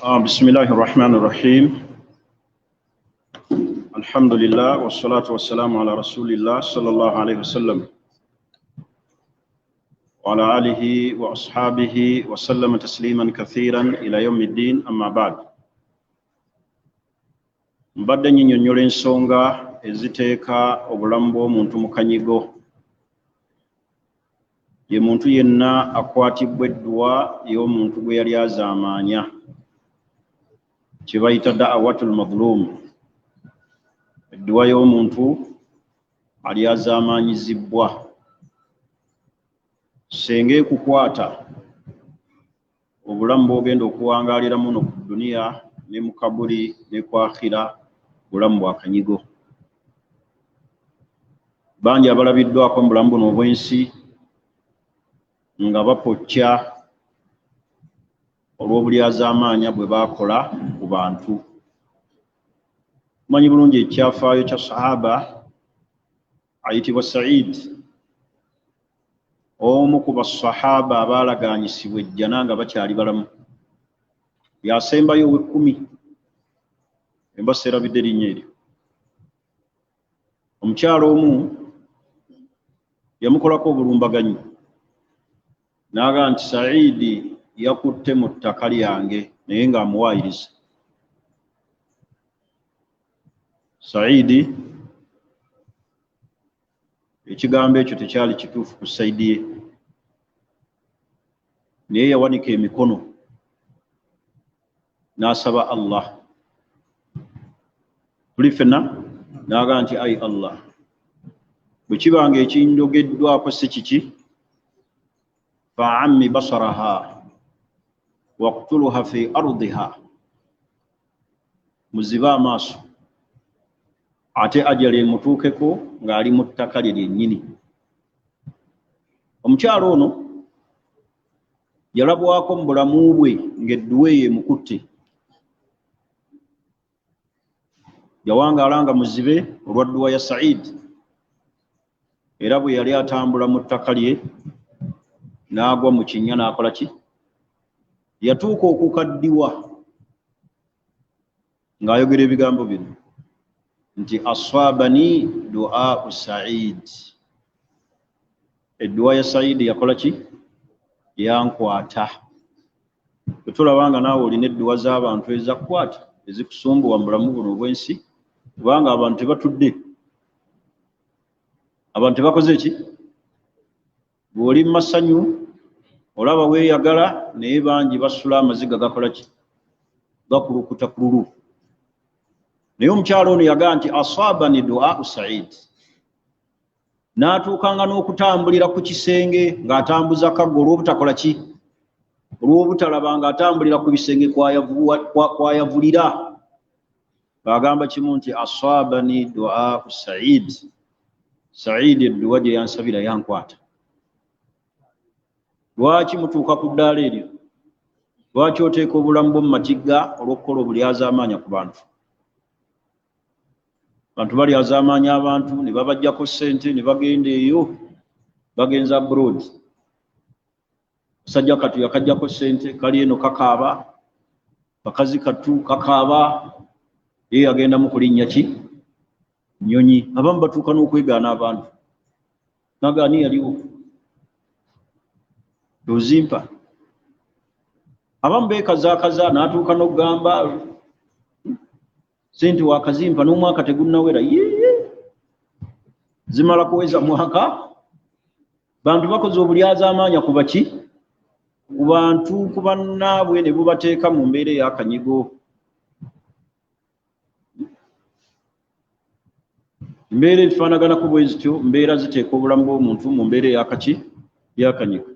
بسم الله الرحمن الرحيم الحمد لله والصلاة والسلام على رسول الله صلى الله عليه وسلم وعلى آله وأصحابه وسلم تسليما كثيرا إلى يوم الدين أما بعد mbadde nnyonnyola ensonga eziteeka obulamu bw'omuntu mu kanyigo ye muntu yenna akwatibwa edduwa y'omuntu gwe yali azaamaanya kye bayita da'watul mazlum edduwa y'omuntu ali azaamaanyizibwa senga ekukwata obulamu bw'ogenda okuwangaaliramu no ku duniya ne mu kabuli ne ku akhira bulamu bwa kanyigo bangi abalabiddwako mu bulamu buno obw'ensi nga bapocca olw'obulyazaamaanya bwe baakola ku bantu. Manyi bulungi ekyafaayo kya sahaba ayitibwa Said, omu ku basahaba abaalagaanyisibwa ejjana nga bakyali balamu, yasembayo ow'ekkumi, embasa erabidde erinnya eryo. Omukyalo omu yamukolako obulumbaganyi n'agamba nti Saidi yakutte mu ttaka lyange naye ng'amuwaayiriza. Saidi ekigambo ekyo tekyali kituufu ku Saidi ye, naye yawanika emikono n'asaba Allah. Tuli ffenna n'agamba nti ayi Allah, bwe kibanga ekinjogeddwako si kiki fa'ammi basaraha waqtuluha fi ardiha, muzibe amaaso ate ajali emutuukeko ng'ali mu ttaka lye lyennyini. Omukyalo ono yalabwako mu bulamu bwe ng'edduwa eyo emukutte, yawangaala nga muzibe olwa dduwa ya Said, era bwe yali atambula mu ttaka lye n'agwa mu kinnya n'akola ki? Yatuuka okukaddiwa ng'ayogera ebigambo bino nti aswabani du'au Said, edduwa ya Said yakola ki? Yankwata. Bwe tulabanga naawe olina edduwa z'abantu ezakukwata ezikusumbuwa mu bulamu buno obw'ensi, kubanga abantu tebatudde, abantu tebakoze ki? Bw'oli mu masanyu olaba weeyagala, naye bangi basula amaziga gakola ki? Gakulukuta kululu. Naye omukyalo ono yagamba nti aswabani du'au Said, n'atuukanga n'okutambulira ku kisenge ng'atambuza kaggo olw'obutakola ki? Olw'obutalaba ng'atambulira ku bisenge kwayavulira. Bagamba kimu nti aswabani du'au Said, Said edduwa gye yansabira yankwata. Lwaki mutuuka ku ddaala eryo? Lwaki oteeka obulamu bwo mu matigga olw'okukola obulyazaamaanya ku bantu? Abantu balyazaamaanya abantu ne babaggyako ssente ne bagenda eyo, bagenza abroad. Kasajja katu yakaggyako ssente, kali eno kakaaba, bakazi katu kakaaba, ye yagenda mu kulinnya ki? Nnyonyi. Abamu batuuka n'okwegaana abantu. Nagaani yaliwo Luzimpa. Abamu beekazaakaza n'atuuka n'okugamba sente wakazimpa n'omwaka tegunnawera, yeye zimala kuweza mwaka. Bantu bakoze obulyazaamaanya ku baki? Ku bantu, ku bannaabwe, ne bubateeka mu mbeera ey'akanyigo. Mbeera ezifaanaganako bwe zityo, mbeera ziteeka obulamu bw'omuntu mu mbeera ey'akaki? Y'akanyigo.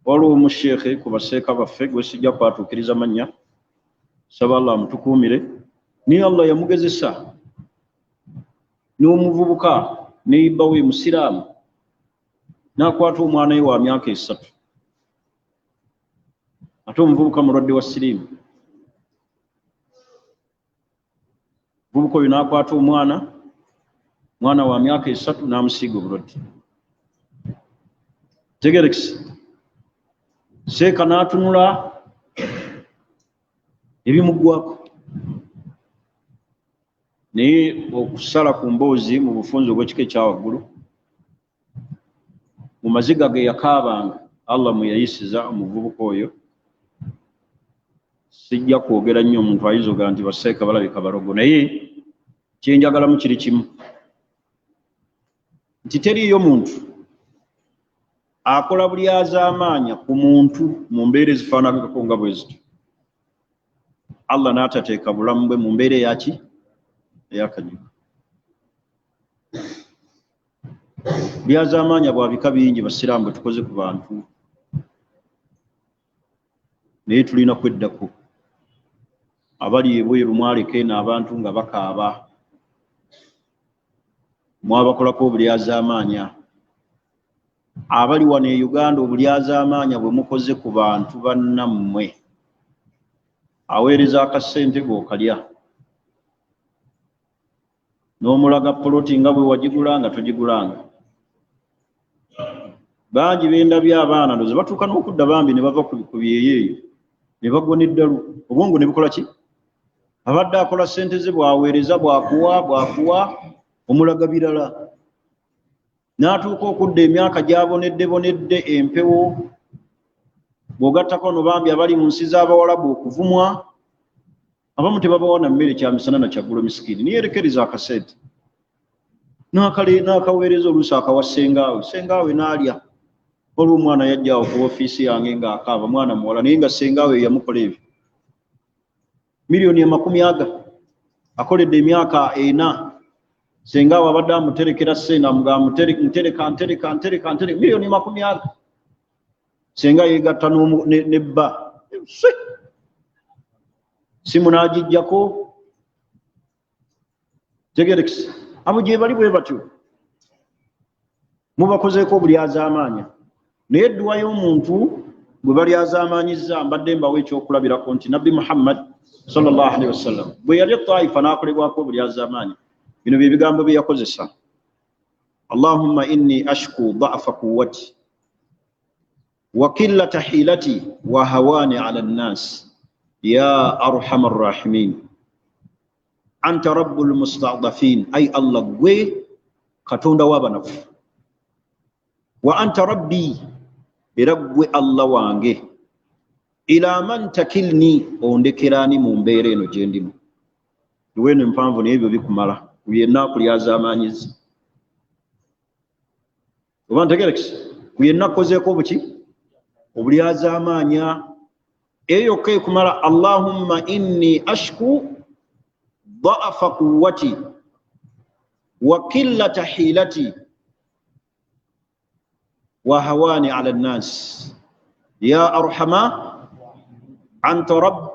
Waliwo omusheekhe ku baseeka baffe gwe sijja kwatuukiriza mannya, saba Allah amutukuumire, naye Allah yamugezesa n'omuvubuka n'eyibba we musiraamu n'akwata omwana we wa myaka 3, ate omuvubuka mulwadde wa siriimu. Omuvubuka oyo n'akwata omwana wa myaka 3 n'amusiiga obulwadde. Tegerekisi seeka n'atunula ebimugwako naye okusala ku mboozi mu bufunzo bw'ekika ekyawaggulu mu maziga ge yakaabanga Allah mwe yayisiza omuvubuka oyo sijja kwogera nnyo omuntu ayizoga nti baseeka balabika balogo naye kyenjagalamu kiri kimu nti teriiyo muntu akola buli azaamaanya ku muntu mu mbeera ezifaanagako nga bwe zityo Allah n'atateeka bulamu bwe mu mbeera eyaki ey'akanyigo byazaamaanya bwa bika bingi basiraamu bwe tukoze ku bantu naye tulina kweddako abali ebweru mwaleka eno abantu nga bakaaba mwabakolako obulyazaamaanya abali wano e Uganda obulyazaamaanya bwe mukoze ku bantu bannammwe aweereza akasente g'okalya n'omulaga poloti nga bwe wagigulanga togigulanga bangi bendabye abaana ndoze batuuka n'okudda bambi ne bava ku byeyeeyo ne bagona eddalu obwongo ne bukola ki abadde akola ssente ze bwaweereza bwakuwa omulaga birala n'atuuka okudda emyaka gy'abonedde empewo bw'ogattako no bambi abali mu nsi z'abawalabu okuvumwa abamu tebabawa na mmere kya misana na kyaggulo misikini niyerekereza akasente n'akaweereza oluusi akawa sengaawe n'alya olwo omwana yajjaawo ku ofiisi yange ng'akaaba mwana muwala naye nga sengaawe yamukola ebyo miliyoni 40 akoledde emyaka 4 sengaawe abadde amuterekera ssente amugamba ntereka miliyoni 40 senga yegatta nebba simu n'agijjako tegerekisa abo gye bali bwe batyo mubakozeeko obulyazaamaanya naye edduwa y'omuntu bwe balyazaamaanyizza mbadde mbawo ekyokulabirako nti nabbi Muhammad sallallahu alaihi wasallam bwe yali Taifa n'akolebwako obulyazaamaanya bino bye bigambo bye yakozesa Allahumma inni ashku da'fa quwwati wa qillata hilati wa hawani 'ala an-nas ya arhamar rahimin anta rabbul musta'dafin ay Allah gwe katonda w'abanafu wa anta rabbi era gwe Allah wange ila man takilni ondekerani mu mbeera eno gye ndimu luweno empanvu n'ebyo bikumala kuyenna kulyazaamaanyiza oba ntegerekisa kuyenna kozeeko buki obulyazaamaanya eyo ke kumala Allahumma inni ashku ضعف قوتي وقلة حيلتي وهواني على الناس يا أرحم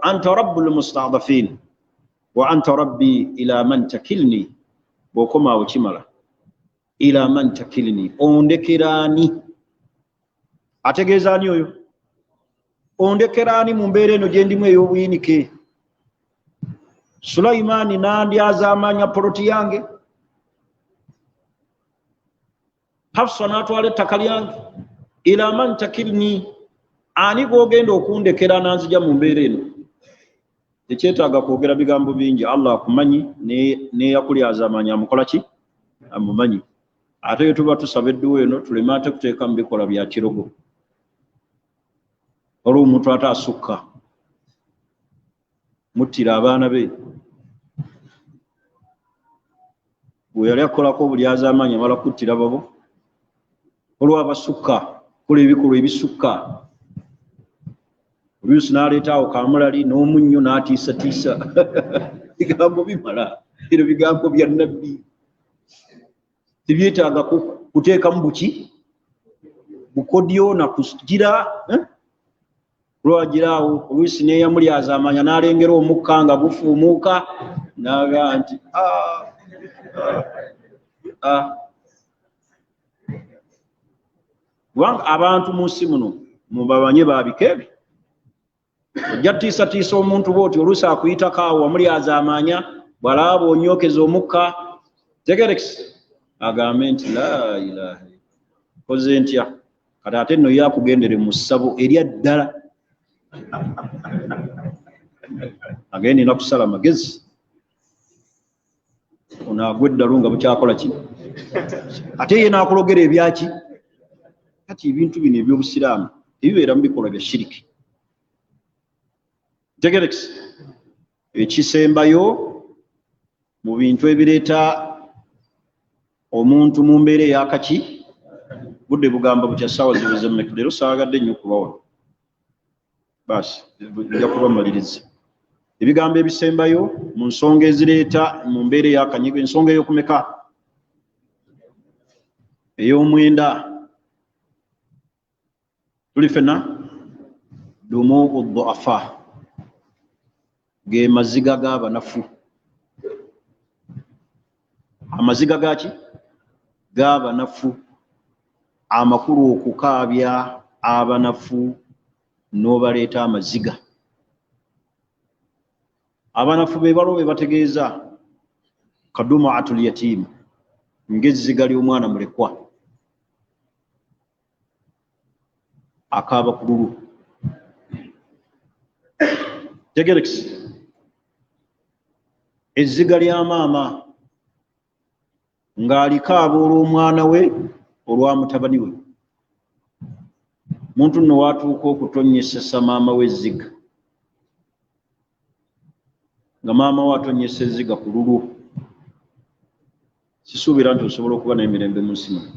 أنت رب المستضعفين وأنت ربي إلى من تكلني وكما وشملا إلى من تكلني أوندكراني أتجزاني يو أوندكراني مبيرين وجندي يوينك Sulaimani n'andyazaamaanya poloti yange Hafsa n'atwala ettaka lyange ila man takilni ani gw'ogenda okundekera n'anzija mu mbeera eno tekyetaaga kwogera bigambo bingi Allah akumanyi neyakulyazaamaanya amukola ki amumanyi ate bwe tuba tusaba edduwa eno tuleme ate kuteeka mu bikola bya kirogo olwo omuntu ate asukka muttira abaana be bwe yali akolako obulyazaamaanya amala kuttira babo olw'abasukka kola ebikolwa ebisukka oluusi n'aleeta awo kamulali n'omunnyo n'atiisatiisa bigambo bimala ebyo bigambo bya nabbi tebyetaaga kuteekamu buki bukodyo na kugira lwagiraawo oluusi neeyamulyazaamaanya n'alengera omukka nga gufuumuuka n'agamba nti kubanga abantu mu nsi muno mubabanye babikeebe ojja tiisatiisa omuntu bw'oti oluusi akuyitako awo wamulyazaamaanya bw'alaba bw'onyookeza omukka tegerekisi agambe nti la ilaha koze ntya kati ate nno yakugendere mu ssabo erya ddala agenda nakusala magezi onagwe eddalu nga bukyakola ki ate ye nakulogera ebyaki kati ebintu bino ebyobusiraamu ebibeera mu bikolwa bya shiriki. Tegerekisi ekisembayo mu bintu ebireeta omuntu mu mbeera eyakaki budde bugamba bukya ssaawa ziweze mmeka leero saagadde nnyo kubawa basi nja kubamaliriza ebigambo ebisembayo mu nsonga ezireeta mu mbeera eyakanyigo ensonga ey'okumeka ey'omwenda tuli fena dumu udduafa ge maziga g'abanafu amaziga gaki g'abanafu amakulu okukaabya abanafu n'obaleeta amaziga abanafu be balo be bategeeza kadumu atul yatim ng'ezziga ly'omwana mulekwa akaaba ku lulu. Tegerekisi ezziga lya maama ng'alikaaba olw'omwana we olwa mutabani we muntu nno watuuka okutonnyesesa maama we ezziga nga maama we atonnyesa ezziga ku lulu sisuubira nti osobola okuba n'emirembe mu nsi muno.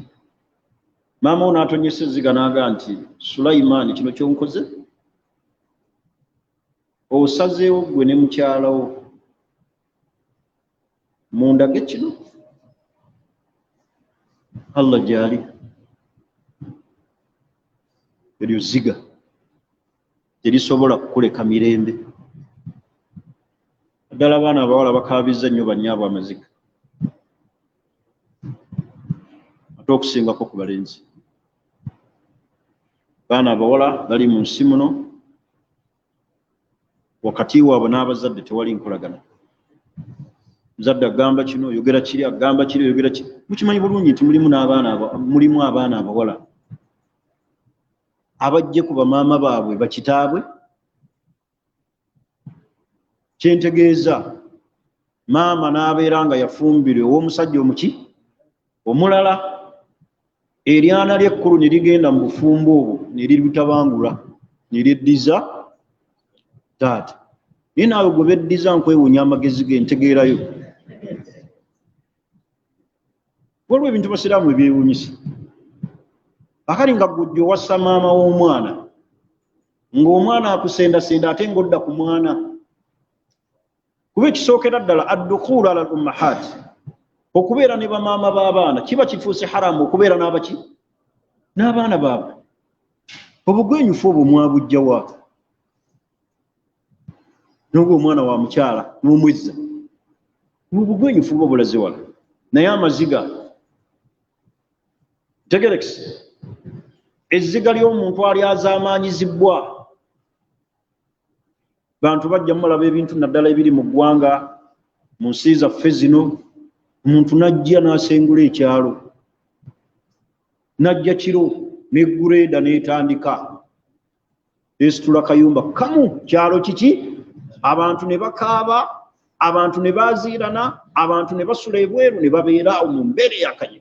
Maama we n'atonnyesa ezziga n'aga nti Sulaimaani kino kyonkoze osazeewo gwe ne mukyalawo mundage kino Allah gyali eryo zziga terisobola kukuleka mirembe. Ddala abaana abawala bakaabizza nnyo bannyaabwe amaziga ate okusingako ku balenzi. Baana abawala bali mu nsi muno wakati waabwe n'abazadde tewali nkolagana. Muzadde agamba kino oyogera kiri agamba kiri oyogera kiri. Mukimanyi bulungi nti mulimu abaana abawala abajje ku bamaama baabwe bakitaabwe kyentegeeza maama n'abeera nga yafumbirwe ow'omusajja omuki omulala eryana ly'ekkulu ne ligenda mu bufumbo obwo ne lirutabangula ne lyeddiza taata naye naawe gwe beddiza nkwewuunya amagezi ge ntegeerayo. Waliwo ebintu basiraamu ebyewuunyisa akali nga gujja owassa maama w'omwana ng'omwana akusendasenda ate ng'odda ku mwana kuba ekisookera ddala addukhulu ala al ummahat okubeera ne bamaama b'abaana kiba kifuuse haramu okubeera n'abaki n'abaana baabwe. Obugwenyufu obwo mwabujja wa n'obwo omwana wa mukyala n'omwezza obugwenyufu bwo bulaze wala naye amaziga tegerekisi ezziga ly'omuntu alyazaamaanyizibbwa bantu bajja mulaba ebintu naddala ebiri mu ggwanga mu nsi zaffe zino omuntu najja n'asengula ekyalo najja kiro n'eggureeda n'etandika esitula kayumba kamu kyalo kiki abantu ne bakaaba abantu ne baziirana abantu ne basula ebweru ne babeera awo mu mbeera eyakanye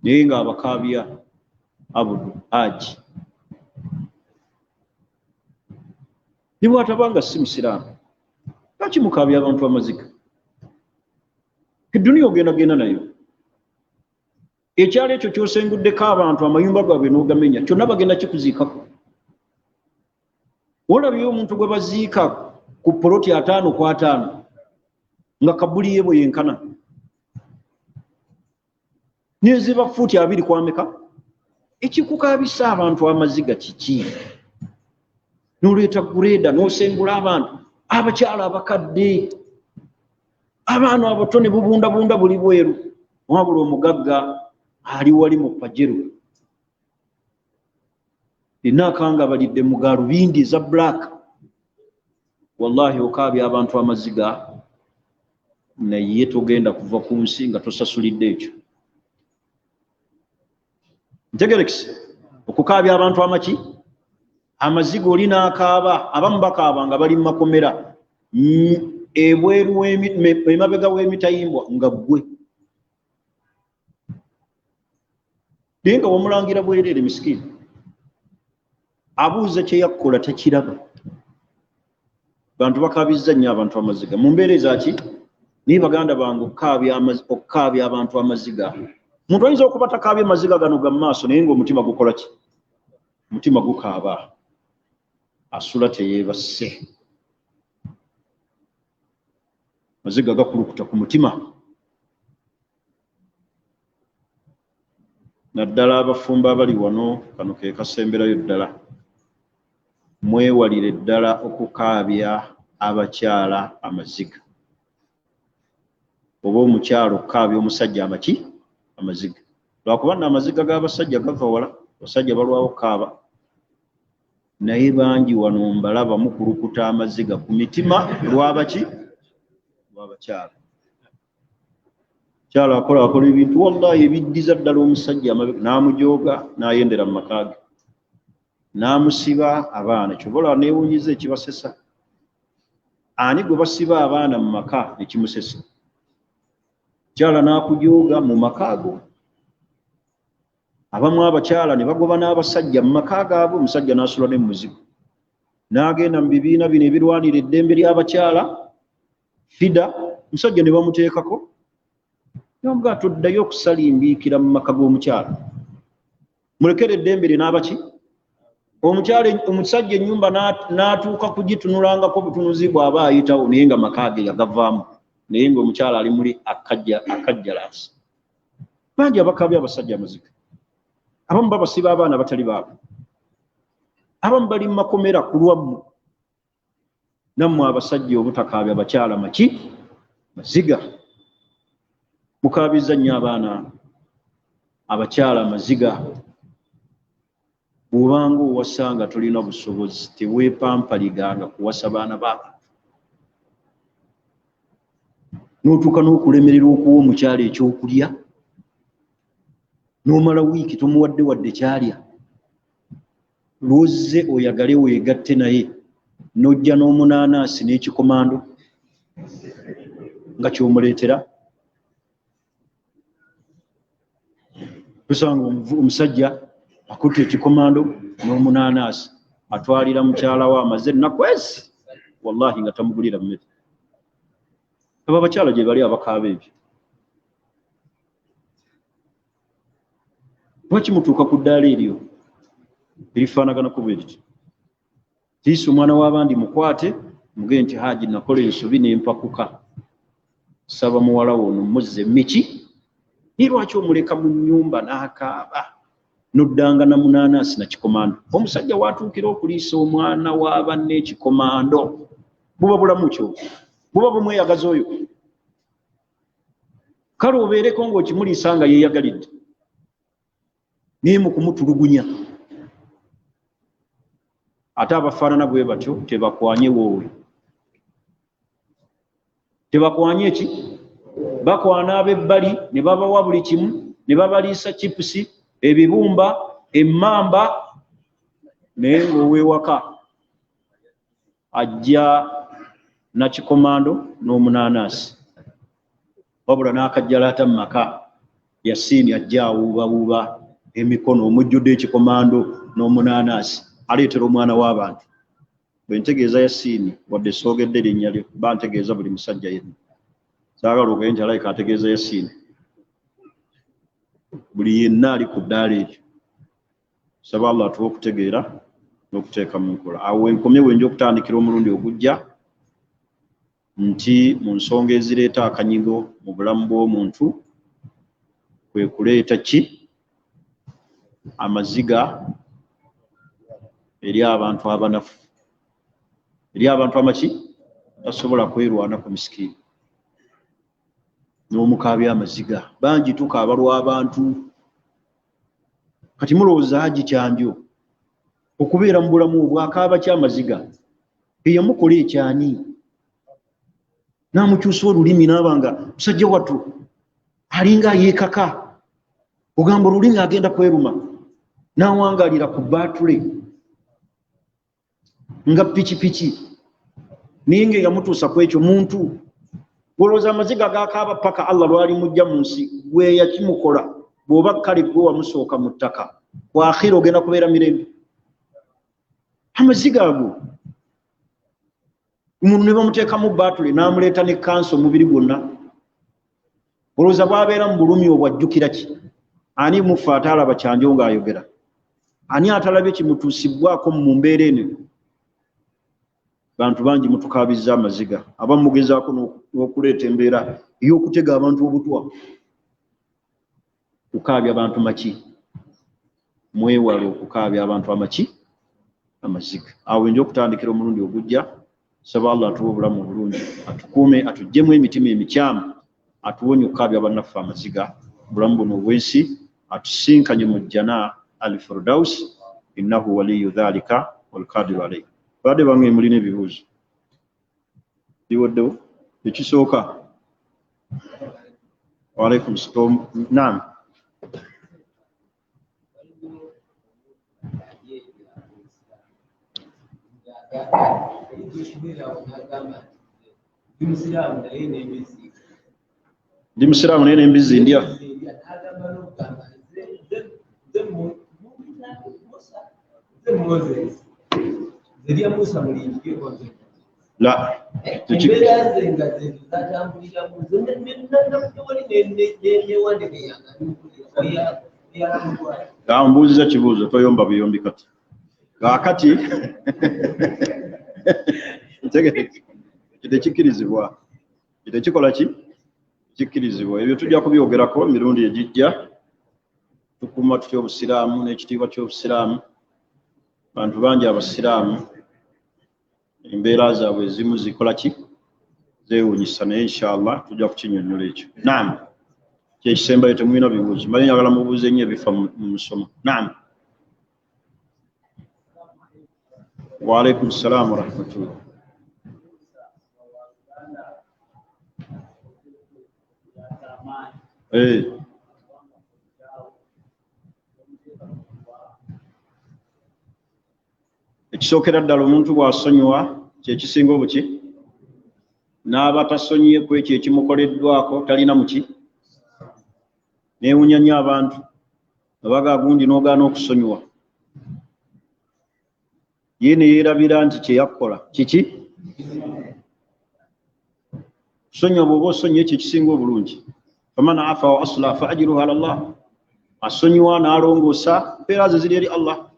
naye ng'abakaabya abudu haji ne bw'atabanga si musiraamu lwaki mukaabya abantu amaziga edduniya ogenda nayo ekyalo ekyo ky'osenguddeko abantu amayumba gaabwe n'ogamenya kyonna bagenda kikuziikako. Olabye omuntu gwe baziika ku poloti 5 ku 5 nga kabuli yebo yenkana neziba fuuti 2 ku ameka ekikukaabisa abantu amaziga kiki n'oleeta gureeda n'osengula abantu abakyala abakadde abaana abato ne bubundabunda buli bweru wabula omugagga ali wali mu pajero enakanga balidde mu gaalubindi za black wallahi okaabya abantu amaziga naye togenda kuva ku nsi nga tosasulidde ekyo. Ntegerekisi okukaabya abantu amaki amaziga oli n'akaaba abamu bakaaba nga bali mu makomera ebweru emabega w'emitayimbwa nga ggwe naye nga wamulangira bwereere misikini abuuza kye yakkola takiraba. Bantu bakabizza nnyo abantu amaziga mu mbeera ezaki naye baganda bange okukaabya abantu amaziga. Muntu ayinza okuba takaabya amaziga gano ga maaso naye ng'omutima gukola ki? Omutima gukaaba, asula teyeebase. Maziga gakulukuta ku mutima. Naddala abafumba abali wano kano ke kasemberayo ddala, mwewalire ddala okukaabya abakyala amaziga. Oba omukyala okukaabya omusajja amaziga. Lwakuba n'amaziga g'abasajja gava wala, abasajja balwawo okukaaba. Naye bangi wano mbalaba mukulukuta amaziga ku mitima lwabaki? Lw'abakyala. Kyala akola ebintu wallahi ebiddiza ddala omusajja amabega, n'amujooga n'ayendera mu maka ge, n'amusiba abaana. Kyobola neewunyiza ekibasesa. Ani gwe basiba abaana mu maka ekimusesa? Kyala n'akujooga mu maka go. Abamu abakyala ne bagoba n'abasajja mu maka gaabwe, omusajja n'asula ne muzigo. N'agenda mu bibiina bino ebirwanira eddembe ly'abakyala, FIDA, omusajja ne bamuteekako. N'omugaa toddayo okusalimbiikira mu maka g'omukyala. Mulekere eddembe lye n'abaki? Omusajja ennyumba n'atuuka kugitunulangako butunuzi bw'aba ayitawo naye nga maka ge yagavaamu. Naye ng'omukyala ali muli akajjalaasi. Bangi abakaabya abasajja amaziga. Abamu babasiba abaana batali baabo. Abamu bali mu makomera ku lwammwe. Nammwe abasajja obutakaabya abakyala maziga. Mukaabizza nnyo abaana abakyala amaziga. Bw'obanga owasanga tolina busobozi teweepampaliganga kuwasa baana baabo. N'otuuka n'okulemererwa okuwa omukyala ekyokulya, n'omala wiiki tomuwadde wadde kyalya. Lwozze oyagale weegatte naye n'ojja n'omunaanaasi n'ekikomando nga ky'omuleetera. Tusanga omusajja akutte ekikomando n'omunaanaasi atwalira mukyala we amaze ennaku ezi wallahi nga tamugulira mmere. Abo abakyala gye bali abakaaba ebyo. Lwaki mutuuka ku ddaala eryo erifaanagana kuba eriti? Tiisa omwana w'abandi mukwate mugende nti Haaji nakola ensobi n'empakuka, saba muwala wono muzze miki? Naye lwaki omuleka mu nnyumba n'akaaba n'oddanga na munaanaasi na kikomando? Omusajja watuukira okuliisa omwana wa banne ekikomando buba bulamu kyo, buba bumweyagaza oyo. Kale obeereko ng'okimuliisa nga yeeyagalidde naye mu kumutulugunya. Ate abafaanana bwe batyo tebakwanye wowe. Tebakwanye ki? Bakwana ab'ebbali ne babawa buli kimu, ne babaliisa chipusi, ebibumba, emmamba, naye ng'ow'ewaka ajja na kikomando n'omunaanaasi. Wabula n'akajjalaata mu maka, Yasiini ajja awuubawuuba emikono, omujjudde ekikomando n'omunaanaasi, aleetera omwana w'abantu. Bwe ntegeeza Yasiini wadde soogedde linnya lyo, bantegeeza buli musajja yenna. Saagala ogende nti alayika ategeeza Yasiini. Buli yenna ali ku ddaala eryo. Saba Allah atuwe okutegeera n'okuteeka mu nkola. Awo enkomye wenja okutandikira omulundi ogujja nti mu nsonga ezireeta akanyigo mu bulamu bw'omuntu kwe kuleeta ki? Amaziga eri abantu abanafu, eri abantu amaki? Tasobola kwerwana ku misikini. N'omukaabya amaziga. Bangi tukaaba lw'abantu. Kati mulowooza Hajji Kyanjo okubeera mu bulamu obwakaaba ky'amaziga eyamukola ekyani? N'amukyusa olulimi n'abanga musajja wattu alinga yeekaka, ogamba olulimi agenda kweruma, n'awangaalira ku baatule. nga piki ninge yamutuusa ku ekyo muntu olowooza amaziga gakaaba paka Allah lwali mujja mu nsi gwe yakimukola bw'oba kale gwe wamusooka mu ttaka waakhira ogenda kubeera mirembe amaziga ago umuntu ne bamuteekamu baatule n'amuleeta ne kansa omubiri gwonna olowooza bw'abeera mu bulumi obwajjukira ki ani mufa atalaba kyanjo ng'ayogera ani atalabye kimutuusibwako mu mbeera eno bantu bangi mutukaabizza amaziga abamu mugezaako n'okuleeta embeera ey'okutega abantu obutwa kukaabya abantu maki mwewale okukaabya abantu amaki amaziga awo nja okutandikira omulundi ogujja saba Allah atuwe obulamu obulungi atukuume atuggyemu emitima emikyamu atuwonye okukaabya bannaffe amaziga obulamu buno obwensi atusinkanye mu jjana al-firdaus innahu waliyu dhalika walqadiru alayhi badde bamwe mulina ebibuuzo biwoddewo ekisooka waalaikum salaam naam ndi musiraamu naye n'embizzi ndya la mbuuziza kibuuzo toyomba buyombi kati kaakati kitekikirizibwa kitekikola ki kikkirizibwa ebyo tujja kubyogerako emirundi egijja tukuuma tutya obusiraamu n'ekitiibwa ky'obusiraamu bantu bangi abasiraamu embeera zaabwe ezimu zikola ki zeewuunyisa naye inshallah tujja kukinnyonnyola ekyo naam kyekisembayo temulina bibuuzo mbaye njagala mubuuze nnyo ebifa mu musomo naam waalaikum salaam warahmatullah ekisookera ddala omuntu bw'asonyiwa kyekisinga obuki n'aba tasonyiye ku ekyo ekimukoleddwako talina muki neewunya nnyo abantu abaga gundi n'ogaana okusonyiwa ye ne yeerabira nti kyeyakola kiki sonyiwa bw'oba osonyiye ekyo ekisinga obulungi faman afa wa asla fa ajiruhu ala Allah asonyiwa n'alongoosa mpeera ze ziri eri Allah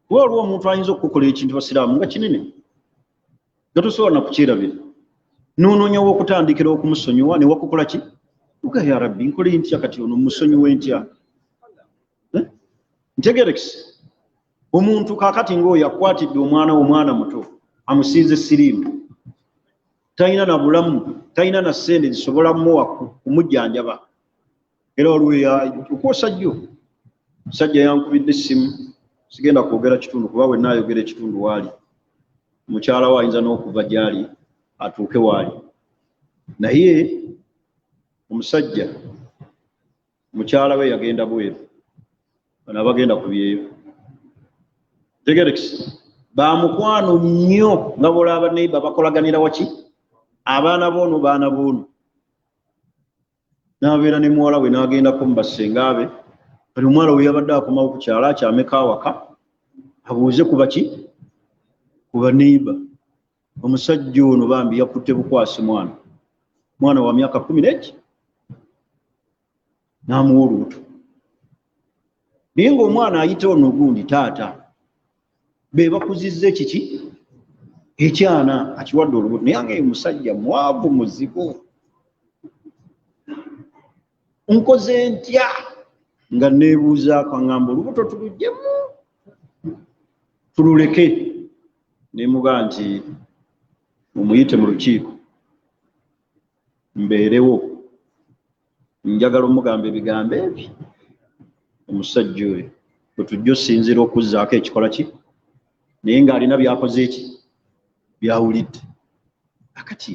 kuba olwo omuntu ayinza okukola ekintu basiraamu nga kinene nga tosobola na kukyerabira n'onoonyawo okutandikira okumusonyiwa ne wakukola ki uga ya rabbi nkole ntya kati ono musonyiwe ntya ntegerekisi omuntu kaakati ng'oyo akwatidde omwana muto amusiize siriimu talina na bulamu talina na ssente zisobola muwa kumujjanjaba era olweya okwosa jjo musajja yankubidde essimu sigenda kwogera kitundu kuba bwe naayogera ekitundu waali mukyala we ayinza n'okuva gyali atuuke waali naye omusajja mukyala we yagenda bweru bano abagenda ku byeyo tegerekisi bamukwano nnyo nga bwolaba neiba bakolaganira waki abaana boono n'abeera ne muwala we n'agendako mu bassenga be kati omwana we yabadde akomawo ku kyalo akyameka awaka abuuze ku baki ku baneiba omusajja ono bambi yakutte bukwasi mwana wa myaka 11 n'amuwa olubuto naye ng'omwana ayita ono gundi taata be bakuzizza ekiki ekyana akiwadde olubuto naye nga omusajja mwavu muzibu nkoze ntya nga neebuuzaako aŋŋamba olubuto tulugyemu tululeke nemuga nti mumuyite mu lukiiko mbeerewo njagala omugamba ebigambo ebyo omusajja oyo bwe tujja osinzira okuzzaako ekikola ki naye ng'alina byakoze eki byawulidde akati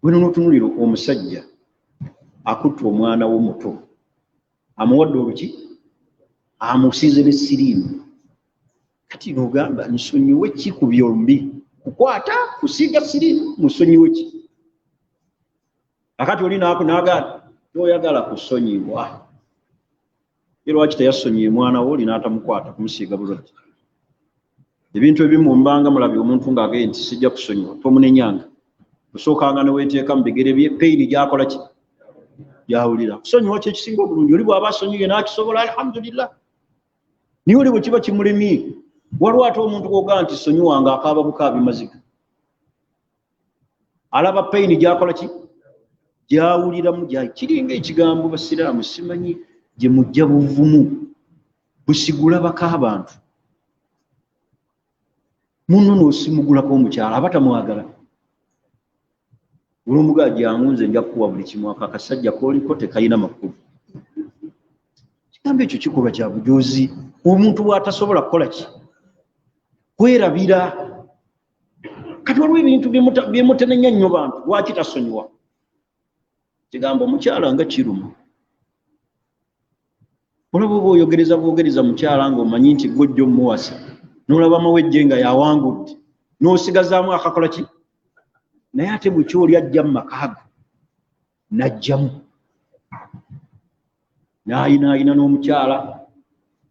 bwe n'otunulira omusajja akutte omwana wo muto amuwadde oluki amusiize n'essiriimu kati n'ogamba nsonyiwe ki ku byombi kukwata kusiga siri musonyiwe ki akati oli n'aga toyagala kusonyibwa era lwaki teyasonyiye mwana wo oli n'atamukwata kumusiiga bulwadde ebintu ebimu mbanga mulabye omuntu ng'agee nti sijja kusonyiwa tomunenyanga osookanga ne weeteeka mu bigere bye peyini gyakola ki gyawulira kusonyiwa kyo ekisinga obulungi oli bw'aba asonyiye n'akisobola alhamdulillah niye oli bwe kiba kimulemye waliwo ate omuntu gwogaa nti sonyiwanga akaaba bukaabi maziga alaba peyini gyakola ki gyawuliramu kiringa ekigambo basiraamu simanyi gye mujja buvumu busigula bak'abantu munno n'osimugulako omukyala aba tamwagala olw'omugaa jangu nze nja kukuwa buli kimu ako akasajja k'oliko tekayina makulu kigambo ekyo kikolwa kya bujoozi omuntu bw'atasobola kukola ki kwerabira kati waliwo ebintu byemutenenya nnyo bantu lwaki tasonyiwa kigambo omukyala nga kiruma olaba oba oyogereza mukyala ng'omanyi nti gwojja omuwasa n'olaba amawejje nga yawangudde n'osigazaamu akakola ki naye ate bwe kyoli ajja mu makaago n'ajjamu n'ayinaayina n'omukyala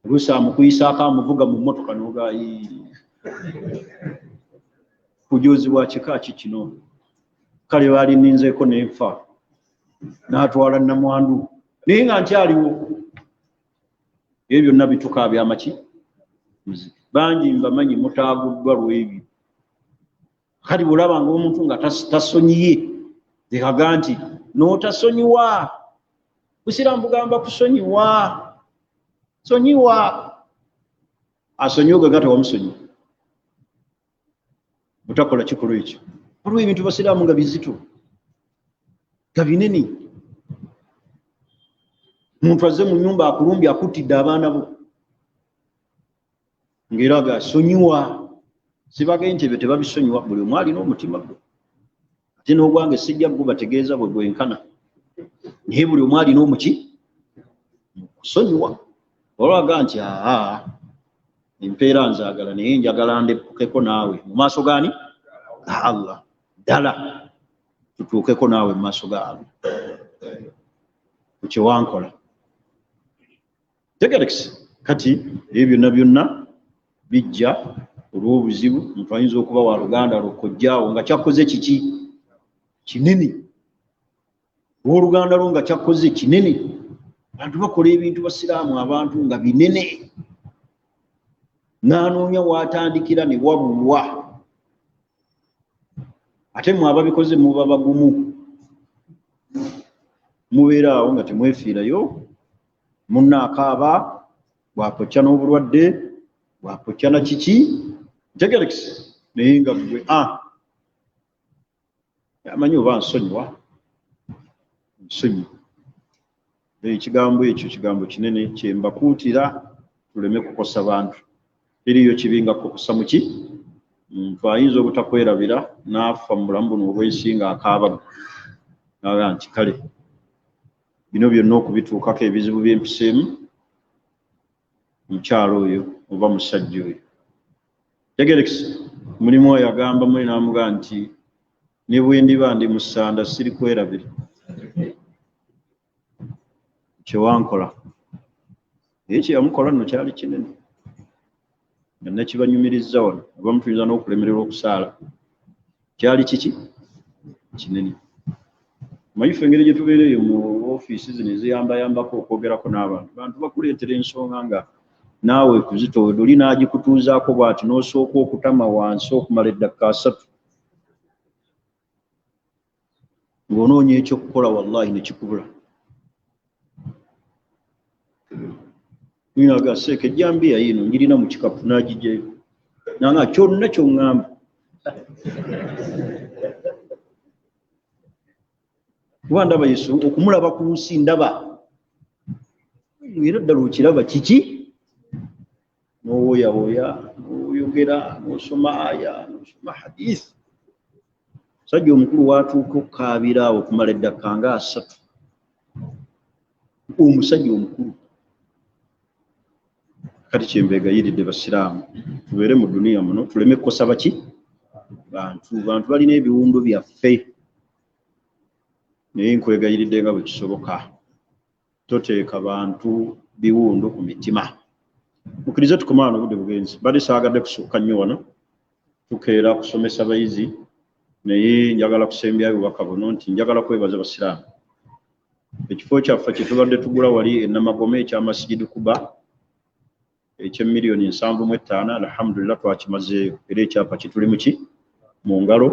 oluusi amukuyisaako amuvuga mu mmotoka n'ogaayi bujoozi bwa kika ki kino kale baali nninzeeko n'enfa n'atwala nnamwandu naye nga nkyaliwo ebyo byonna bituka byamaki bangi mbamanyi mutaaguddwa lw'ebyo kati bw'olabanga omuntu nga tasonyiye lekaga nti n'otasonyiwa busiraamu bugamba kusonyiwa sonyiwa asonyiwe gwe tewamusonyiwa butakola kikolwa ekyo waliwo ebintu basiraamu nga bizito nga binene omuntu azze mu nnyumba akulumbye akuttidde abaana bo ng'era gasonyiwa sibage nti ebyo tebabisonyiwa buli omu alina omutima gwe ate n'ogwange sijja gubategeeza bwe gwenkana naye buli omu alina omuki kusonyiwa olwaga nti empeera nzaagala naye njagala ndekukeko naawe mu maaso gaani ga Allah ddala tutuukeko naawe mu maaso ga Allah ku kyewankola tegerekisi kati ebyo byonna bijja olw'obuzibu omuntu ayinza okuba wa luganda lwokojjaawo nga kyakoze kiki kinene olw'oluganda lwo nga kyakoze kinene abantu bakola ebintu basiraamu abantu nga binene n'anoonya waatandikira ne wabulwa ate mwe ababikoze muba bagumu mubeera awo nga temwefiirayo munna akaaba bwapocca n'obulwadde bwapocca na kiki tegerekisi naye nga gwe amanyi oba nsonyiwa nsonyi ekigambo ekyo kigambo kinene kyembakuutira tuleme kukosa bantu eriyo kibi nga kukosa muki muntu ayinza obutakwerabira n'afa mu bulamu buno obw'ensi nga akaaba naga nti kale bino byonna okubituukako ebizibu by'empiseemu mukyalo oyo oba musajja oyo tegerekisi mulimu oyo agamba muli n'amugaa nti ne bwe ndiba ndi musanda siri kwerabira kyewankola naye kyeyamukola nno kyali kinene nga nakibanyumirizza wano oba mutuyinza n'okulemererwa okusaala kyali kiki kinene mayifu engeri gye tubeereyo mu ofiisi zino eziyambayambako okwogerako n'abantu bantu bakuleetera ensonga nga naawe kuzitooda oli n'agikutuuzaako bw'ati n'osooka okutama wansi okumala eddakika 3 ng'onoonya ekyokukola wallahi ne kikubula ninaga seeka ejjambiya yino njirina mu kikapu n'agijjayo nanga kyonna ky'oŋŋamba kuba ndaba Yesu okumulaba ku nsi ndaba era ddala okiraba kiki n'owoyawoya n'oyogera n'osoma aya n'osoma hadisi musajja omukulu watuuka okukaabira awo okumala eddakika nga 3 omusajja omukulu kati kyembegayiridde basiraamu tubeere mu duniya muno tuleme kukosa baki bantu balina ebiwundu byaffe naye nkwegayiridde nga bwe kisoboka toteeka bantu biwundu ku mitima mukkirize tukomaana obudde bugenzi badde saagadde kusukka nnyo wano tukeera kusomesa bayizi naye njagala kusembyayo bubaka buno nti njagala kwebaza basiraamu ekifo kyaffe kye tubadde tugula wali enamagome ekya Masjid Kuba eky'emiliyoni 7.5 alhamdulillah twakimazeeyo era ekyapa kituli muki mu ngalo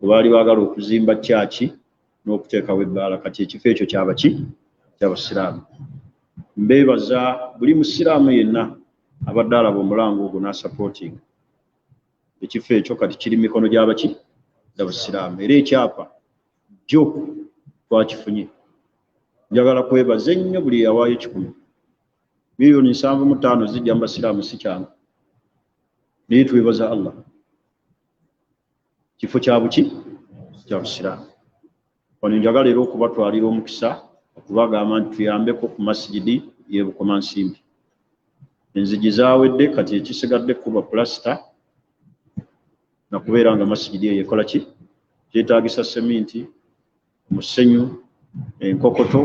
baali baagala okuzimba kyaki n'okuteekawo ebbaala kati ekifo ekyo kyaba ki ky'abasiraamu mbeebaza buli musiraamu yenna abadde alaba omulango ogwo n'asapootinga ekifo ekyo kati kiri mikono gy'abaki gy'abasiraamu era ekyapa jjo twakifunye njagala kwebaza ennyo buli yawaayo 10 miliyoni 7.5 zijja mu basiraamu si kyangu naye twebaza Allah kifo kya buki kya busiraamu wano njagala era okubatwalira omukisa okubagamba nti tuyambeko ku masjidi y'e Bukomansimbi enzigi zaawedde kati ekisigadde kuba plasita nakubeera nga masjidi eyo ekola ki kyetaagisa seminti musenyu enkokoto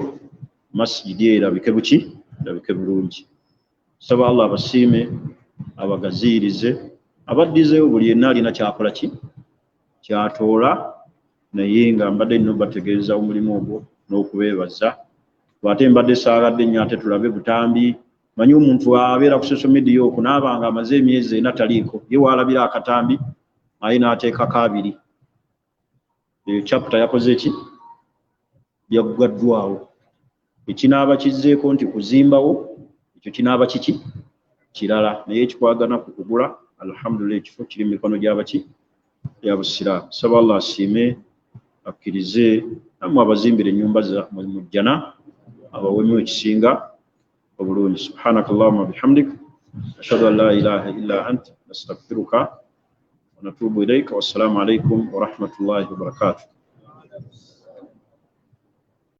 masjidi erabike buki erabike bulungi saba Allah abasiime abagaziirize abaddizeewo buli yenna alina kyakola ki kyatoola naye nga mbadde nno bategeeza omulimu ogwo n'okubeebaza bw'ate mbadde saagadde nnyo ate tulabe butambi manyi omuntu abeera ku social media okwo naabanga amaze emyezi 4 taliiko ye waalabira akatambi aye n'ateekako 2 chapter yakoze ki byaggaddwawo ekinaaba kizzeeko nti kuzimbawo ekyo kinaaba kiki kirala naye ekikwagana ku kugula alhamdulillah ekifo kiri mu mikono gy'abaki gy'abasiraamu saba Allah asiime akkirize namwe abazimbire ennyumba za mu jjana abawemu ekisinga obulungi subhanaka allahumma bihamdik ashhadu an la ilaha illa anta nastaghfiruka wa natubu ilayka wassalamu alaykum wa rahmatullahi wa barakatuh